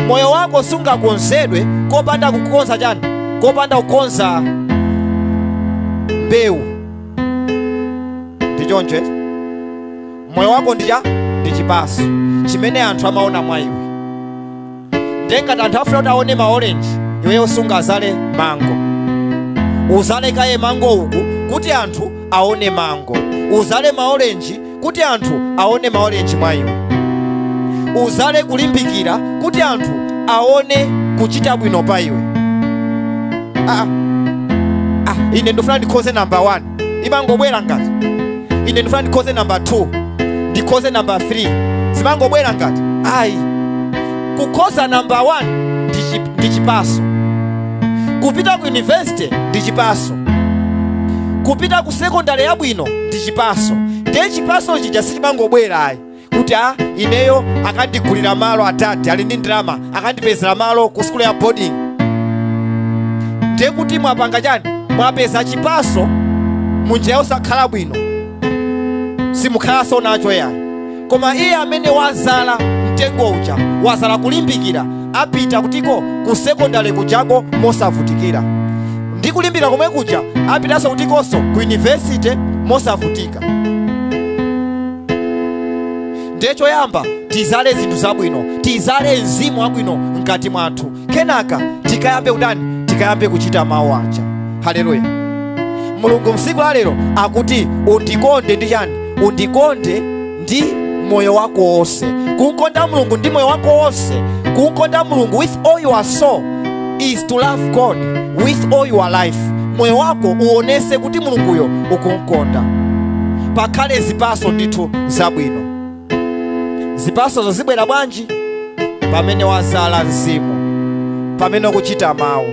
Moyo wako sungakonzedwe kopanda kukonza chani? Kopanda kukonza mbewu. Ndichonje moyo wako ndi chipaso chimene anthu amaona mwa iwe. Ngati anthu afuna kuti aone ma orange, iweyo sungazale mango. Uzale kaye mango uku kuti anthu aone mango. Uzale ma orange kuti anthu aone ma orange mwa iwe. Uzale kulimbikira kuti anthu aone kuchita bwino pa iwe. Ine ndifuna ndikhoze number 1 imangobwera ngati. Ine ndifuna ndikhoze number 2 ndikhoze number 3 zimangobwera ngati. Kukhoza number 1 ndi chipaso. Kupita ku university ndi chipaso. Kupita ku secondary yabwino ndi chipaso. Ndiye chipaso chija sichimangobwera kuti ineyo akandigulira malo atati ali ndi ndalama, akandipezera malo ku school ya boarding. Ndiye kuti mwapanga chani? Mwapeza chipaso munjira yosakhala bwino, simukhalanso nacho yayi. Koma iye amene wazala mtengo uja, wazala kulimbikira, apita kutiko ku secondary kujako mosavutikira. Ndi kulimbira komwe kuja apitanso kutikonso ku university mosavutika. Ndiye choyamba tizale zinthu zabwino, tizale mzimu wabwino mkati mwathu. Kenaka tikayambe udani? Tikayambe kuchita mawu aja. Haleluya. Mulungu msiku la lero akuti undikonde ndi chani? Undikonde ndi moyo wako wonse. Kunkonda Mulungu ndi moyo wako wonse, kunkonda Mulungu with all your soul is to love God with all your life. Moyo wako uonese kuti Mulunguyo ukunkonda. Pakhale zipaso ndithu zabwino. Zipaso zozibwera bwanji? Pamene wazala mzimu, pamene ukuchita mawu.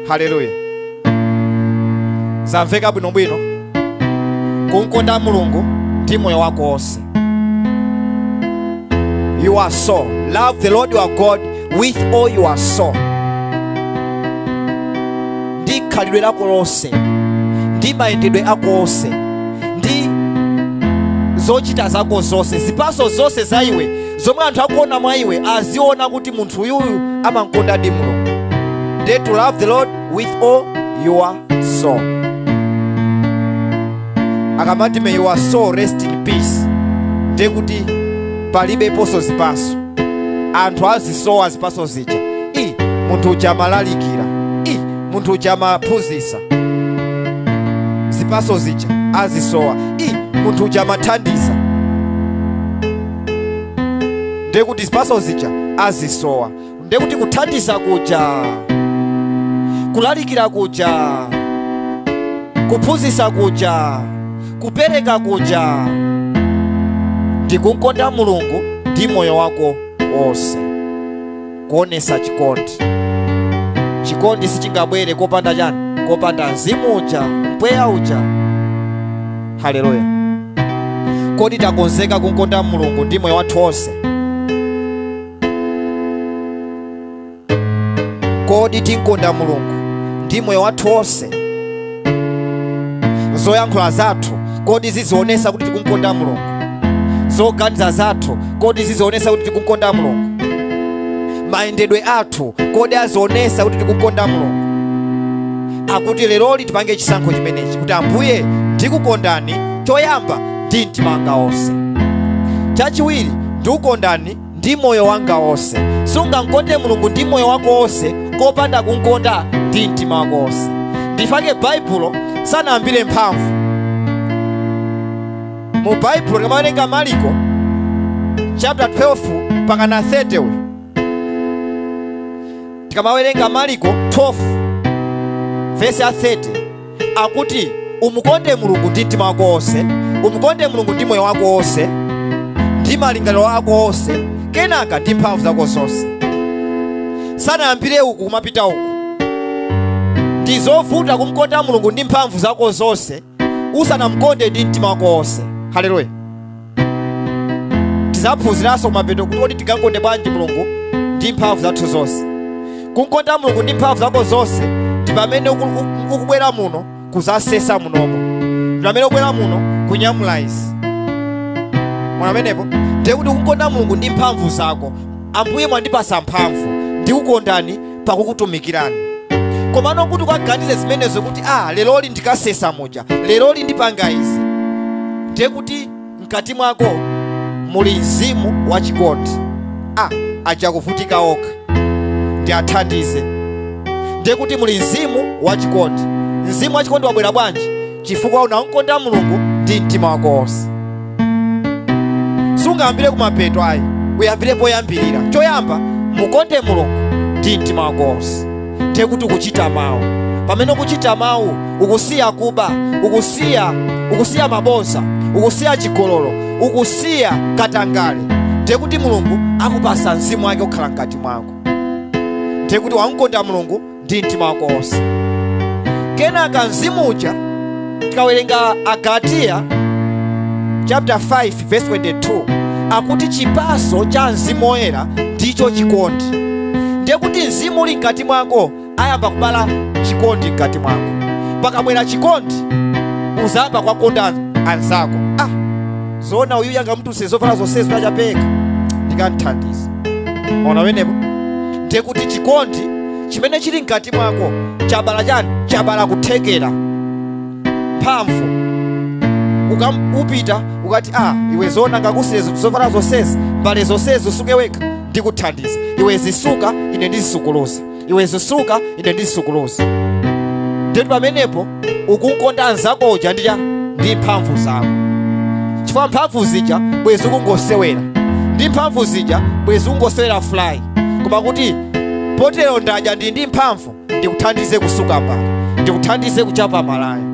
Haleluya. Zamveka bwinobwino? Kunkonda Mulungu ndi moyo wako wonse. Your soul. Love the Lord your God with all your soul. Ndi khalidwe lako lonse, ndi mayendedwe ako onse, ndi zochita zako zonse, zipaso zonse za iwe zomwe anthu akuona mwa iwe aziona kuti munthu uyuyu amankonda ndi Mulungu. They to love the Lord with all your soul. Akamati may your soul rest in peace. Ndiye kuti palibe poso zipaso. Anthu azisowa zipaso zija. Munthu uja amalalikira. Munthu uja amaphunzitsa. Zipaso zija azisowa. munthu uja amathandiza, ndiye kuti zipatso zija azisowa. Ndiye kuti kuthandiza kuja, kulalikira kuja, kuphunzitsa kuja, kupereka kuja, ndikukonda Mulungu ndi moyo wako wonse. Kuonesa chikondi. Chikondi sichingabwere kopanda chani? Kopanda mzimu uja, mpweya uja. Haleluya. Kodi takonzeka kukonda Mulungu ndi moyo wathu wonse? Kodi tikonda Mulungu ndi moyo wathu wonse? Zoyankhula zathu kodi zizionesa kuti tikukonda Mulungu? Zoganiza zathu kodi zizionesa kuti tikukonda Mulungu? Mayendedwe athu kodi azionesa kuti tikukonda Mulungu? Akuti leroli tipange chisankho chimenechi kuti Ambuye ndikukondani choyamba ndi mtima wanga wonse. Chachiwiri ndikukondani ndi moyo wanga wonse. Sungamkonde Mulungu ndi moyo wako wonse kopanda kumkonda ndi mtima wako wonse. Ndifake Baibulo sanayambire mphamvu. Mu Baibulo tikamawerenga Marko chapter 12 pakana 30. Tikamawerenga Marko 12 verse 30 akuti umukonde Mulungu ndi mtima wako wonse, umukonde Mulungu ndi moyo wako wonse, ndi malingaliro ako wonse, kenaka ndi mphamvu zako zonse. Sanayambire uku kumapita uku. Ndizovuta kumkonda Mulungu ndi mphamvu zako zonse usanamkonde ndi mtima wako wonse. Haleluya. Tizaphunziranso kumapeto kuti tikankonde bwanji Mulungu ndi mphamvu zathu zonse. Kunkonda Mulungu ndi mphamvu zako zonse ndi pamene ukubwera muno kuzasesa munomo, ndi pamene ukubwera muno kunyamula izi. Mwana menepo ndiye kuti kukonda Mulungu ndi mphamvu zako. Ambuye mwandipasa mphamvu ndikukondani pakukutumikirani. Komano kuti ukaganize zimenezo kuti leroli ndikasesa muja, leroli ndipanga izi, ndiye kuti mkati mwako muli mzimu wachikondi. Aja kuvutika okha ndi athandize. Ndiye kuti muli mzimu wachikondi. Mzimu wachikondi wabwera bwanji? Chifukwa unakonda Mulungu ndi mtima wako wonse. Sungayambire kumapeto ayi, uyambire poyambirira. Choyamba mukonde Mulungu ndi mtima wako wonse. Ndiye kuti ukuchita mawu. Pamene ukuchita mawu ukusiya kuba, ukusiya mabodza, ukusiya chigololo, ukusiya katangale. Ndiye kuti Mulungu akupasa mzimu wake ukhala mkati mwako. Ndiye kuti wamukonda Mulungu ndi mtima wako wonse. Kenaka mzimu uja tikawerenga Agalatia chapter 5 verse 22 akuti chipatso cha mzimu woyera ndicho chikondi. Ndiye kuti mzimu uli mkati mwako ayamba kubala chikondi mkati mwako. Pakabwera chikondi uzayamba kukonda anzako. Zoona uyu yanga mtu sezovala zonse zinachapeka ndikanthandiza. Ona wenepo. Ndiye kuti chikondi chimene chili mkati mwako chabala chani? Chabala kuthekera mphamvu. Upita ukati iwe zoona ngakusiye zovala zonsezi, mbale zonsezi usuke weka ndikuthandiza. Iwe zisuka ine ndizisukuluza, iwe zisuka ine ndizisukuluza. Ndiye pamenepo ukukonda anzako uja ndi mphamvu zako. Chifukwa mphamvu zija bwezi ukungosewera, ndi mphamvu zija bwezi ukungosewera fly. Koma kuti potero ndaja ndi mphamvu ndikuthandize kusuka mbale, ndikuthandize kuchapa malaya.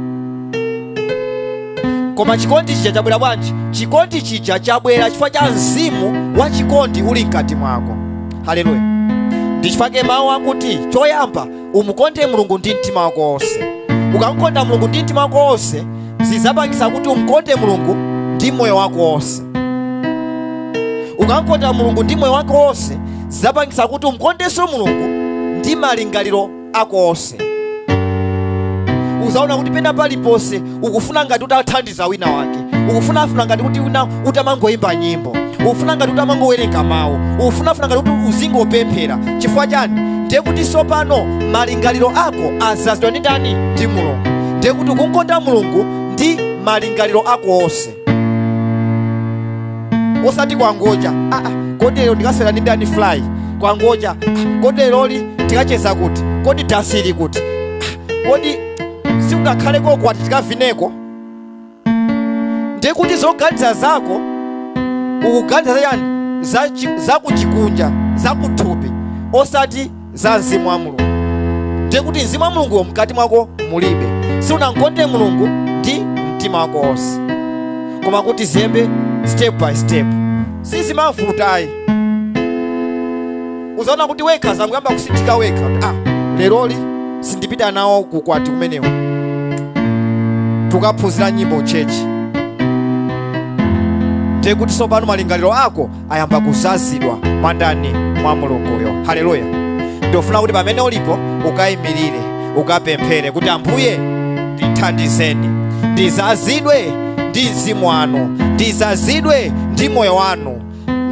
Koma chikondi chija chabwera bwanji? Chikondi chija chabwera chifukwa cha mzimu wa chikondi uli mkati mwako. Haleluya. Ndichifake mawu akuti choyamba umukonde Mulungu ndi mtima wako wonse. Ukamukonda Mulungu ndi mtima wako wonse zizapangisa kuti umukonde Mulungu ndi moyo wako wonse. Ukamukonda Mulungu ndi moyo wako wonse zizapangisa kuti umukondenso Mulungu ndi malingaliro ako wonse. Uzaona kuti pena paliponse ukufuna ngati utathandiza wina wake, ukufuna ngati kuti wina utamangoyimba nyimbo, ukufuna ngati utamangowerenga mawu, ukufuna ngati kuti uzingopemphera. Chifukwa chani? Ndiye kuti sopano malingaliro ako azazidwa ndi ndani? Ndi Mulungu. Ndiye kuti ukukonda Mulungu ndi malingaliro ako wonse. Osati kwangoja kodi lero ndikaswera ndi ndani fly, kwangoja kodi leroli tikacheza kuti, kodi dasiri kuti, kodi singakhaleko kwati tikavineko. ndekuti zoganiza zako ukuganiza yani za kuchikunja, za kuthupi, osati za Mzimu wa Mulungu. Ndekuti Mzimu wa Mulungu mkati mwako mulibe. Siunamkonde Mulungu ndi mtima wako wonse, koma kuti ziyembe step by step. Sizimavutayi. Uzaona kuti wekha zangu yamba kusitika wekha. Leroli sindipita nawo kukwati kumenewo, tukaphunzira nyimbo chechi. Ndekuti sopano malingaliro ako ayamba kuzazidwa mwandani mwa Mulunguyo. Haleluya. Ndofuna kuti pamene ulipo ukayimirire, ukapemphere kuti Ambuye ndithandizeni, ndizazidwe ndi mzimu wanu, ndizazidwe ndi moyo wanu.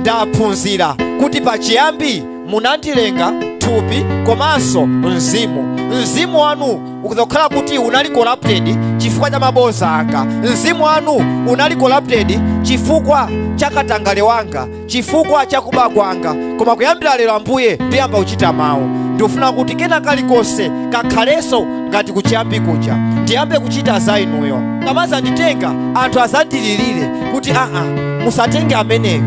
Ndaphunzira kuti pachiyambi munandilenga thupi komanso mzimu. Mzimu wanu ukuzakhala kuti unali corrupted chifukwa cha maboza anga. Mzimu wanu unali corrupted chifukwa cha katangale wanga, chifukwa cha kuba kwanga. Koma kuyambira lero Ambuye ndiyamba kuchita mawu. Ndifuna kuti kena kalikonse kakhaleso ngati kuchiyambi kuja, ndiyambe kuchita za inuyo. Kamaza nditenga anthu azandililire kuti musatenge ameneyo,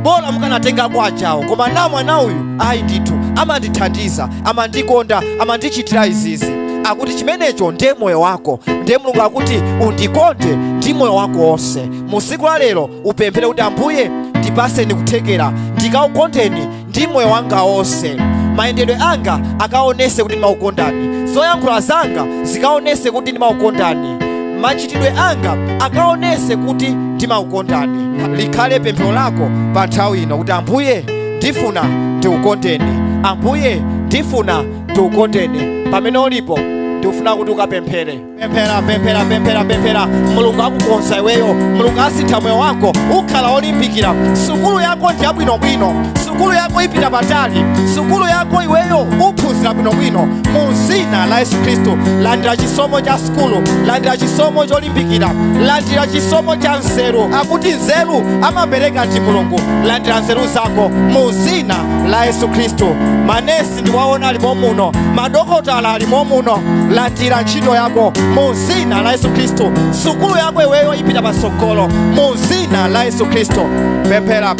bora mukanatenga kwachawo. Koma na mwana uyu ayi ndithu amandithandiza, amandikonda, amandichitira izizi. Akuti chimenecho ndiye moyo wako. Ndiye Mulungu akuti undikonde ndi moyo wako wonse. Musiku la lero upemphere kuti Ambuye ndipaseni kuthekera ndikawukondeni ndi moyo wanga wonse. Mayendedwe anga akaonese kuti ndimaukondani, zoyankhula zanga zikaonese kuti ndimaukondani, machitidwe anga akaonese kuti ndimaukondani. Likhale pemphero lako pa nthawi ino kuti Ambuye ndifuna ndiukondeni, Ambuye ndifuna ndiukondeni. Pamene ulipo ndifuna kuti ukapemphere. Pemphera. Mulungu akukonza iweyo, Mulungu asintha moyo wako, ukhala olimbikira. Sukulu yako ndi yabwinobwino, sukulu yako ipita patali, sukulu yako iweyo uphunzira bwinobwino. Mu dzina la Yesu Khristu landira chisomo cha sukulu, landira chisomo cholimbikira, landira chisomo cha nzeru. Akuti nzeru amapereka ndi Mulungu. Landira nzeru zako mu dzina la Yesu Khristu. Manesi ndiwaona alimo muno, madokotala alimo muno. Landira ntchito yako mu dzina la Yesu Khristu. Sukulu yako iweyo ipita pasogolo mu dzina la Yesu Khristu. Pemphera.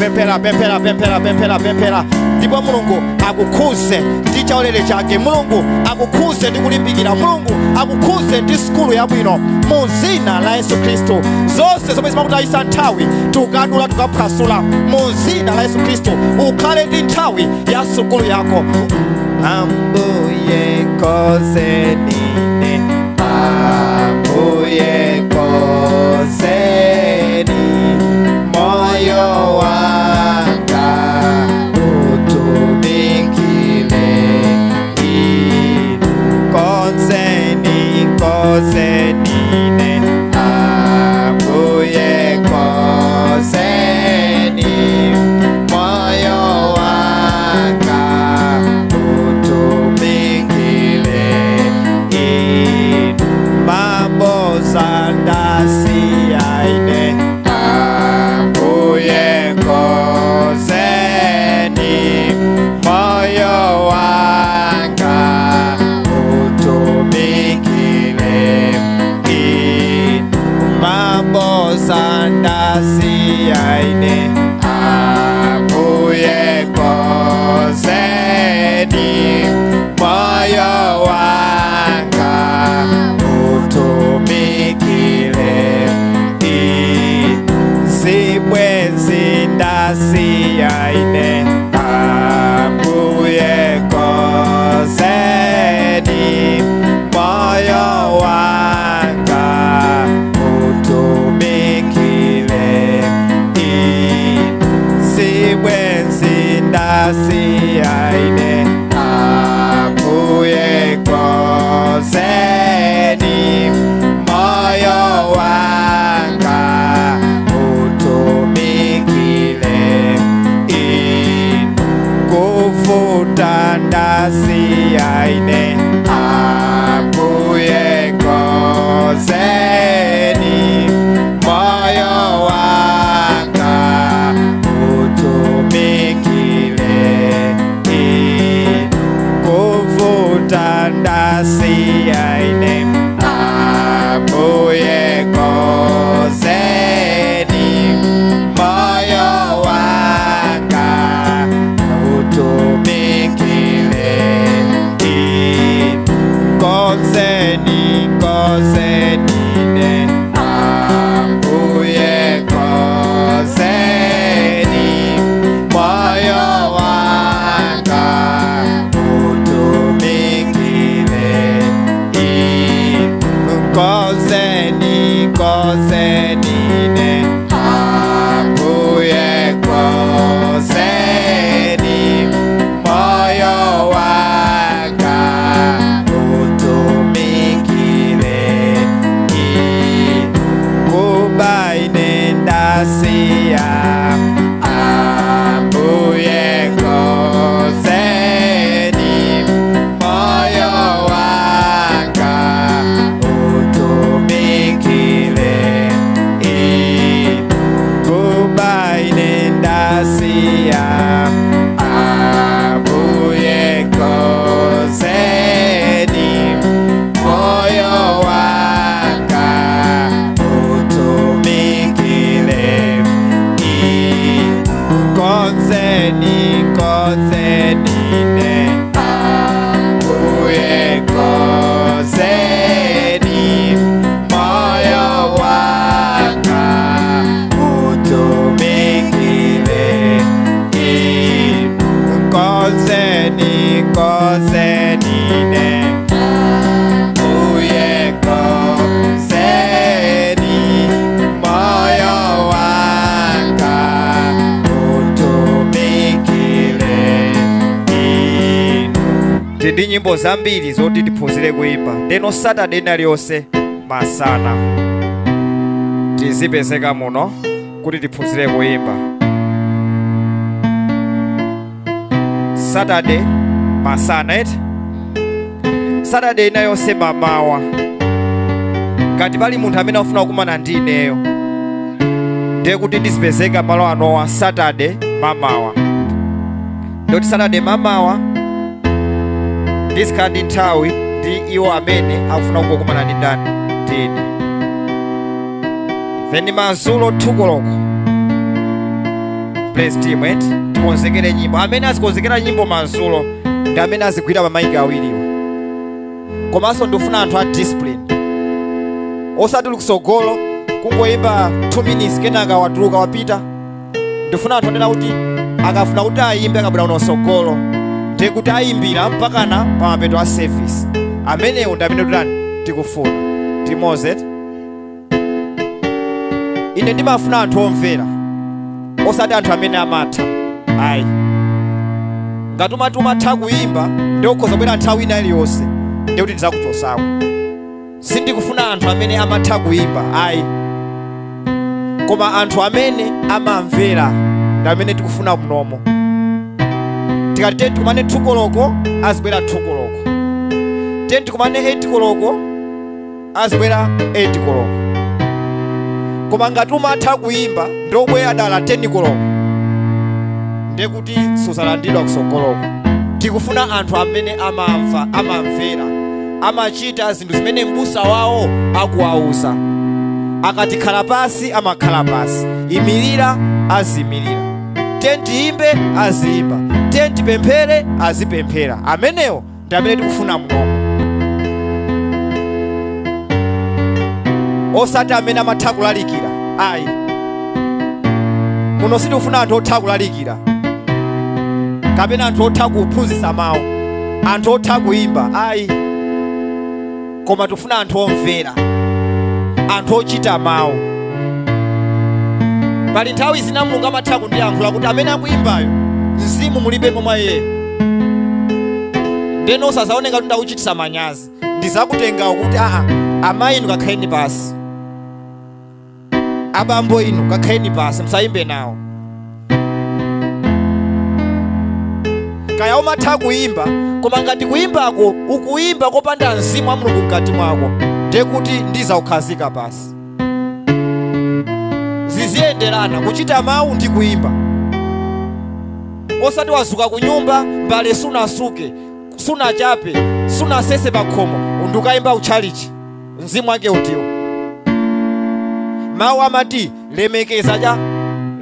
Ndipo Mulungu akukhuze ndi chaulere chake, Mulungu akukhuze ndi kulimbikira, Mulungu akukhuze ndi sukulu yabwino mu dzina la Yesu Khristu. Zonse zomwe zimakutayisa nthawi tukadula tukaphwasula mu dzina la Yesu Khristu. Ukhale ndi nthawi ya sukulu yako. Ambuye kozeni, Ambuye kozeni, moyo wanga utumikile inu. Kozeni, Ambuye kozeni, moyo wanga utumikile inu. Maboza ndasiyaine, Ambuye kozeni, moyo wanga utumikile inu. Maboza ndasiyaine, Ambuye kozeni, moyo wanga utumikile inu. Zibwenzi ndasiyaine, Ambuye kozeni, moyo wanga utumikile inu. Zibwenzi ndasiyaine, Ambuye kozeni, moyo wanga utumikile inu. Kufuta ndasiyaine, Ambuye kozeni, moyo wanga utumikile inu. konzeni ne ambuye konzeni moyo wanga utumikile inu konzeni ne ambuye konzeni moyo wanga utumikile inu. Tindi nyimbo zambiri zoti tiphunzire kuimba, ndeno Saturday naliyonse masana tizipezeka muno kuti tiphunzire kuimba. Saturday masana eti Saturday nayonse mamawa. Ngati pali munthu amene afuna kukumana ndi ineyo ndiye kuti ndizipezeka malo anowa Saturday mamawa. Ndoti Saturday mamawa ndizikhala ndi nthawi ndi iwo amene akufuna kukumana ndi ndani ndine. Then mazulo thukoloko praise team eti tikonzekere nyimbo. Amene azikonzekera nyimbo mazulo ndi amene azigwira pamaiki awiriwa. Komanso ndifuna anthu a discipline, osati kusogolo kungoyimba 2 minutes kenaka watuluka wapita. Ndifuna anthu anena kuti akafuna kuti ayimbe akabwera kuno sogolo ndiye kuti ayimbira mpakana pa mapeto a service. Amenewo ndi amene tutani tikufuna timozeti. Ine ndimafuna anthu omvera, osati anthu amene amatha. Ayi, ngati umatha kuyimba ndiye ukhoza kubwera nthawi ina iliyonse ndiye kuti ndizakuchosako. Sindikufuna anthu amene amatha kuyimba ayi, koma anthu amene amamvera ndi amene tikufuna munomo. Tikati tenti kumane 2 koloko azibwera 2 koloko, tenti kumane 8 koloko azibwera 8 koloko. Koma ngati umatha kuyimba ndobwera dala 10 koloko ndiye kuti suzalandidwa kusogoloko. Tikufuna anthu amene amamva, amamvera, amachita zinthu zimene m'busa wawo akuwauza. Akati khala pasi amakhala pasi, imirira azimirira, tenti imbe aziyimba, tenti pemphere azipemphera. Amenewo ndi amene tikufuna munomo, osati amene amatha kulalikira. Ayi, muno sitikufuna anthu otha kulalikira kapena anthu otha kuphunzitsa mawu, anthu otha kuyimba. Ayi, koma tikufuna anthu omvera, anthu ochita mawu. Pali nthawi zina Mulungu amatha kundiyankhula kuti amene akuyimbayo mzimu mulibemo mwa iye. Ndeno usazaoneka kuti ndakuchitisa manyazi, ndizakutengawo kuti amayi inu kakhaleni pasi, abambo inu kakhaleni pasi, musayimbe nawo. Kaya umatha kuyimba, koma ngati kuyimbako ukuyimba kopanda mzimu wa Mulungu mkati mwako ndiye kuti ndizaukhazika pasi. Ziziyenderana kuchita mawu ndi kuyimba. Osati wazuka ku nyumba mbale sunasuke, sunachape, sunasese pakhomo ndukayimba uchalichi, mzimu wake utiwo. Mawu amati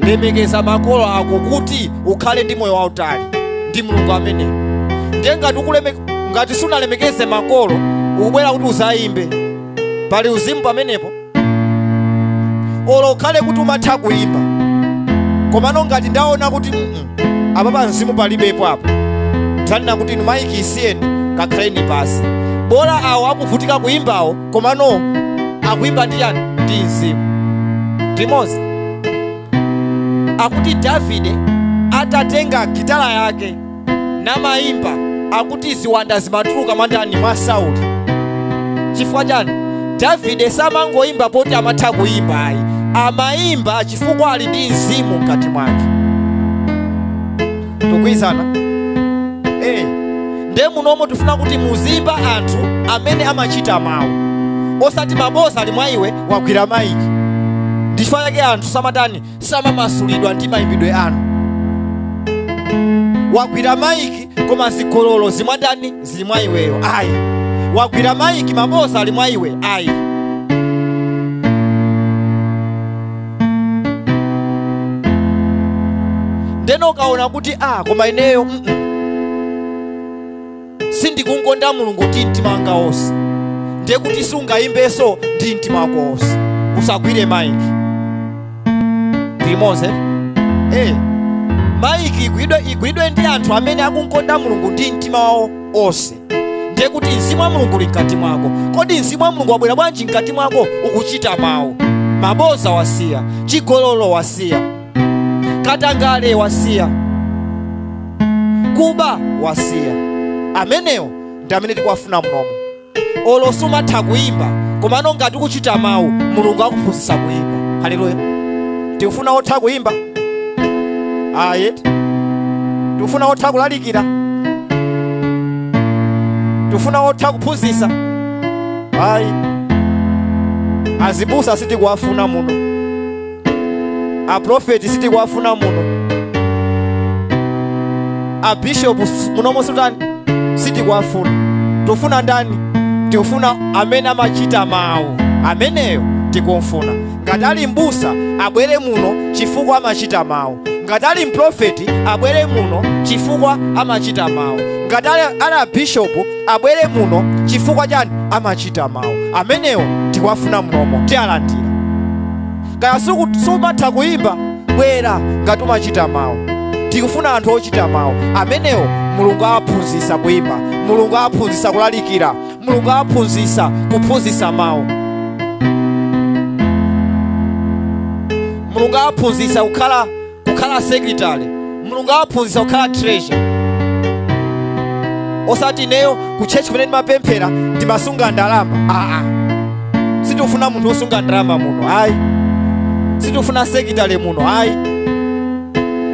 lemekeza makolo ako kuti ukhale ndi moyo wautali ndi Mulungu amene. Ndiye ngati sunalemekeze makolo ukubwera kuti uzayimbe, pali uzimu pamenepo. Olo ukhale kuti umatha kuyimba, komano ngati ndaona kuti apapa mzimu palibepo apo, tanena kuti inu maiki isiyeni kakhaleni pasi. Bola awo akuvutika kuyimbawo, komano akuyimba ndi yani? Ndi mzimu. Timozi akuti Davide atatenga gitala yake namayimba, akuti ziwanda zimatuluka mandani mwa Sauli. Chifukwa chani? Davide samangoyimba poti amatha kuyimba ayi, amayimba chifukwa ali ndi mzimu mkati mwake. Tukwizana? Nde munomo tifuna kuti muzimba anthu amene amachita mawu, osati mabosa ali mwa iwe wagwira maiki. Ndichifukwa chake anthu samatani samamasulidwa ndi mayimbidwe anu. Wagwira maiki koma zigololo zimwandani zili mwa iweyo. Ayi, wagwira maiki mabosa ali mwa iwe. Ayi, ndeno iweyo kaona kuti koma ineyo sindikunkonda Mulungu ndi mtima wanga wonse, ndiye kuti sungayimbenso ndi mtima wako wonse. Usagwire maiki timoze maiki igwidwe ndi anthu amene akunkonda Mulungu ndi mtima wawo onse, ndiye kuti mzimu wa Mulungu uli mkati mwako. Kodi mzimu wa Mulungu wabwera bwanji mkati mwako? Ukuchita mawu. Maboza wasiya, chigololo wasiya, katangale wasiya, kuba wasiya. Amenewo ndi amene tikuwafuna mnomo. Olo sumatha kuyimba, komano ngati ukuchita mawu, Mulungu akuphunzitsa kuyimba. Haleluya. Tikufuna otha kuyimba? Ayeti. Tikufuna otha kulalikira? Tikufuna otha kuphunzitsa? Ayi. Azibusa sitikuwafuna muno, aprofeti sitikuwafuna muno, abishopu munomo sitikuwafuna. Tufuna ndani? Tikufuna amene amachita mawu. Ameneyo tikumfuna. Ngati ali mbusa abwere muno chifukwa amachita mawu. Ngati ali mprofeti abwere muno chifukwa amachita mawu. Ngati ali bishopu abwere muno chifukwa chani? Amachita mawu. Ameneyo tikuwafuna mnomo, tialandira. Kaya sumatha kuyimba, bwera ngati umachita mawu. Tikufuna anthu ochita mawu. Ameneyo Mulungu aphunzitsa kuyimba, Mulungu aphunzitsa kulalikira, Mulungu aphunzitsa kuphunzitsa mawu, Mulungu aphunzitsa kukhala secretary, Mulungu aphunzitsa kukhala treasurer. Osati neyo ku church kumene ndimapemphera ndimasunga ndalama. Sitifuna munthu osunga ndalama muno. Ayi. Sitifuna secretary muno. Ayi.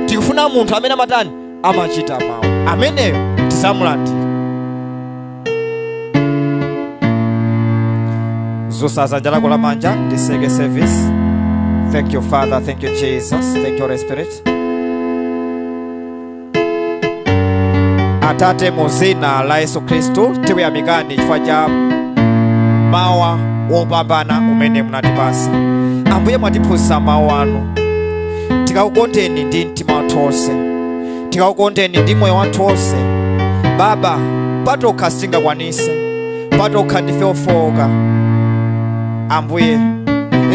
Tikufuna munthu amene amatani? Amachita mawu. Ameneyo tisamulandira. Zosaza jalako la manja ndiseke service. Thank you Father, thank you Jesus, thank you Holy Spirit. Atate muzina la Yesu Kristo tiweyamikani chifukwa cha mawu wopambana umene munatipasa. Ambuye mwatiphunzitsa mawu anu, tikakukondeni ndi mtima wathu wonse, tikakukondeni ndi moyo wathu wonse. Baba, patokha sitingakwanise, patokha ndife ofowoka. Ambuye,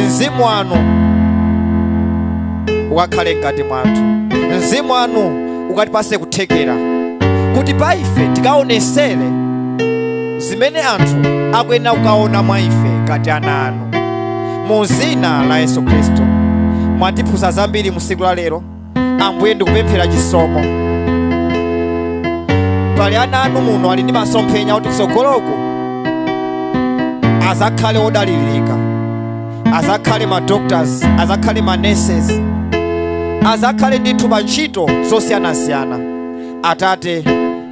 mzimu wanu ukakhale mkati mwathu, mzimu wanu ukatipase kuthekera kuti pa ife tikaonesere zimene anthu akuyenera kukaona mwa ife ngati ana anu. Mu dzina la Yesu Kristo mwatiphunzitsa zambiri mu tsiku la lero. Ambuye ndikupemphera chisomo. Pali ana anu muno ali ndi masomphenya kuti kutsogoloko azakhale odalirika, azakhale ma doctors, azakhale ma nurses, azakhale ndithu pa ntchito zosiyanasiyana. Atate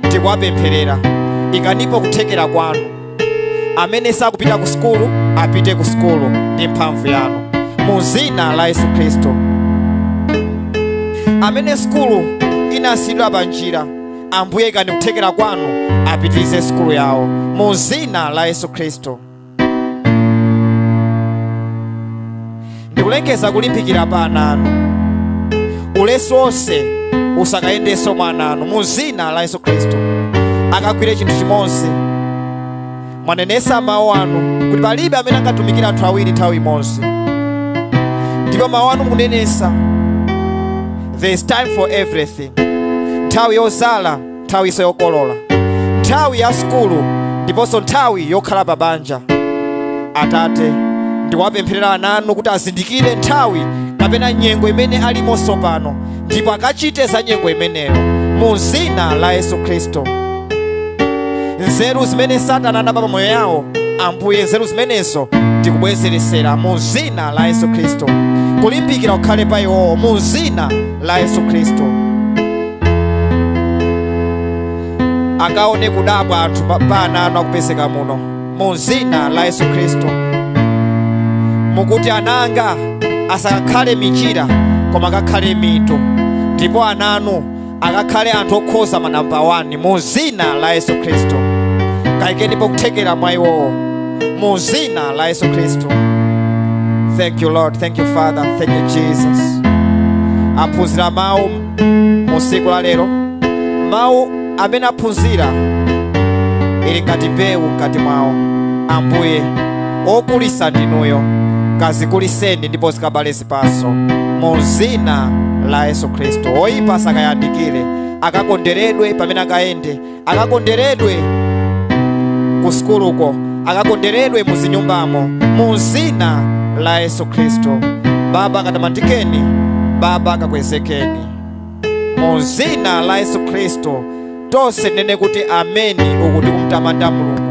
tikuwapempherera, ikanipo kuthekera kwanu. Amene sakupita ku skulu apite ku skulu ndi mphamvu yanu mu dzina la Yesu Kristo. Amene skulu inasidwa pa njira, Ambuye ikani kuthekera kwanu apitirize skulu yawo mu dzina la Yesu Kristo. Ndikulengeza kulimbikira pa ana anu, ulesi wonse usakayendenso mwa ana anu mu dzina la Yesu Kristo. Akagwire chinthu chimodzi. Mwanenesa mawu anu kuti palibe amene angatumikira anthu awiri nthawi imodzi, ndipo mawu anu mukunenesa there is time for everything. Nthawi yozala, nthawi iso yokolola, nthawi ya skulu, ndiponso nthawi yokhala pa banja. Atate ndikuwapempherera ana anu kuti azindikire nthawi kapena nyengo imene alimonso pano, ndipo akachite za nyengo imeneyo mu dzina la Yesu Kristo. Nzeru zimene Satana anaba pa moyo yawo, Ambuye nzeru zimenezo tikubwezeresera mu dzina la Yesu Kristo. Kulimbikira ukhale pa iwo mu dzina la Yesu Kristo. Akaone kudabwa anthu pa ana anu akupezeka muno mu dzina la Yesu Kristo. Mukuti ananga asakakhale michira koma akakhale mito, ndipo ana anu akakhale anthu okhoza manamba 1 mu dzina la Yesu Kristo. Kaikenipo kuthekera mwa iwowo mu dzina la Yesu Kristo. Thank you Lord, thank you Father, thank you Jesus. Aphunzira mawu mu musiku la lero. Mawu amene aphunzira ili ngati mbewu mkati mwawo. Ambuye okulisa ndinuyo, kazikuliseni ndipo zikabale zipaso mu dzina la Yesu Khristu. Oyipa sakayandikire, akakonderedwe pamene akayende, akakonderedwe ku sukuluko, akakonderedwe mu zinyumbamo mu dzina la Yesu Khristu. Baba katamandikeni, Baba kakwezekeni mu dzina la Yesu Khristu. Tonse nene kuti ameni, ukuti kumtamanda Mulungu.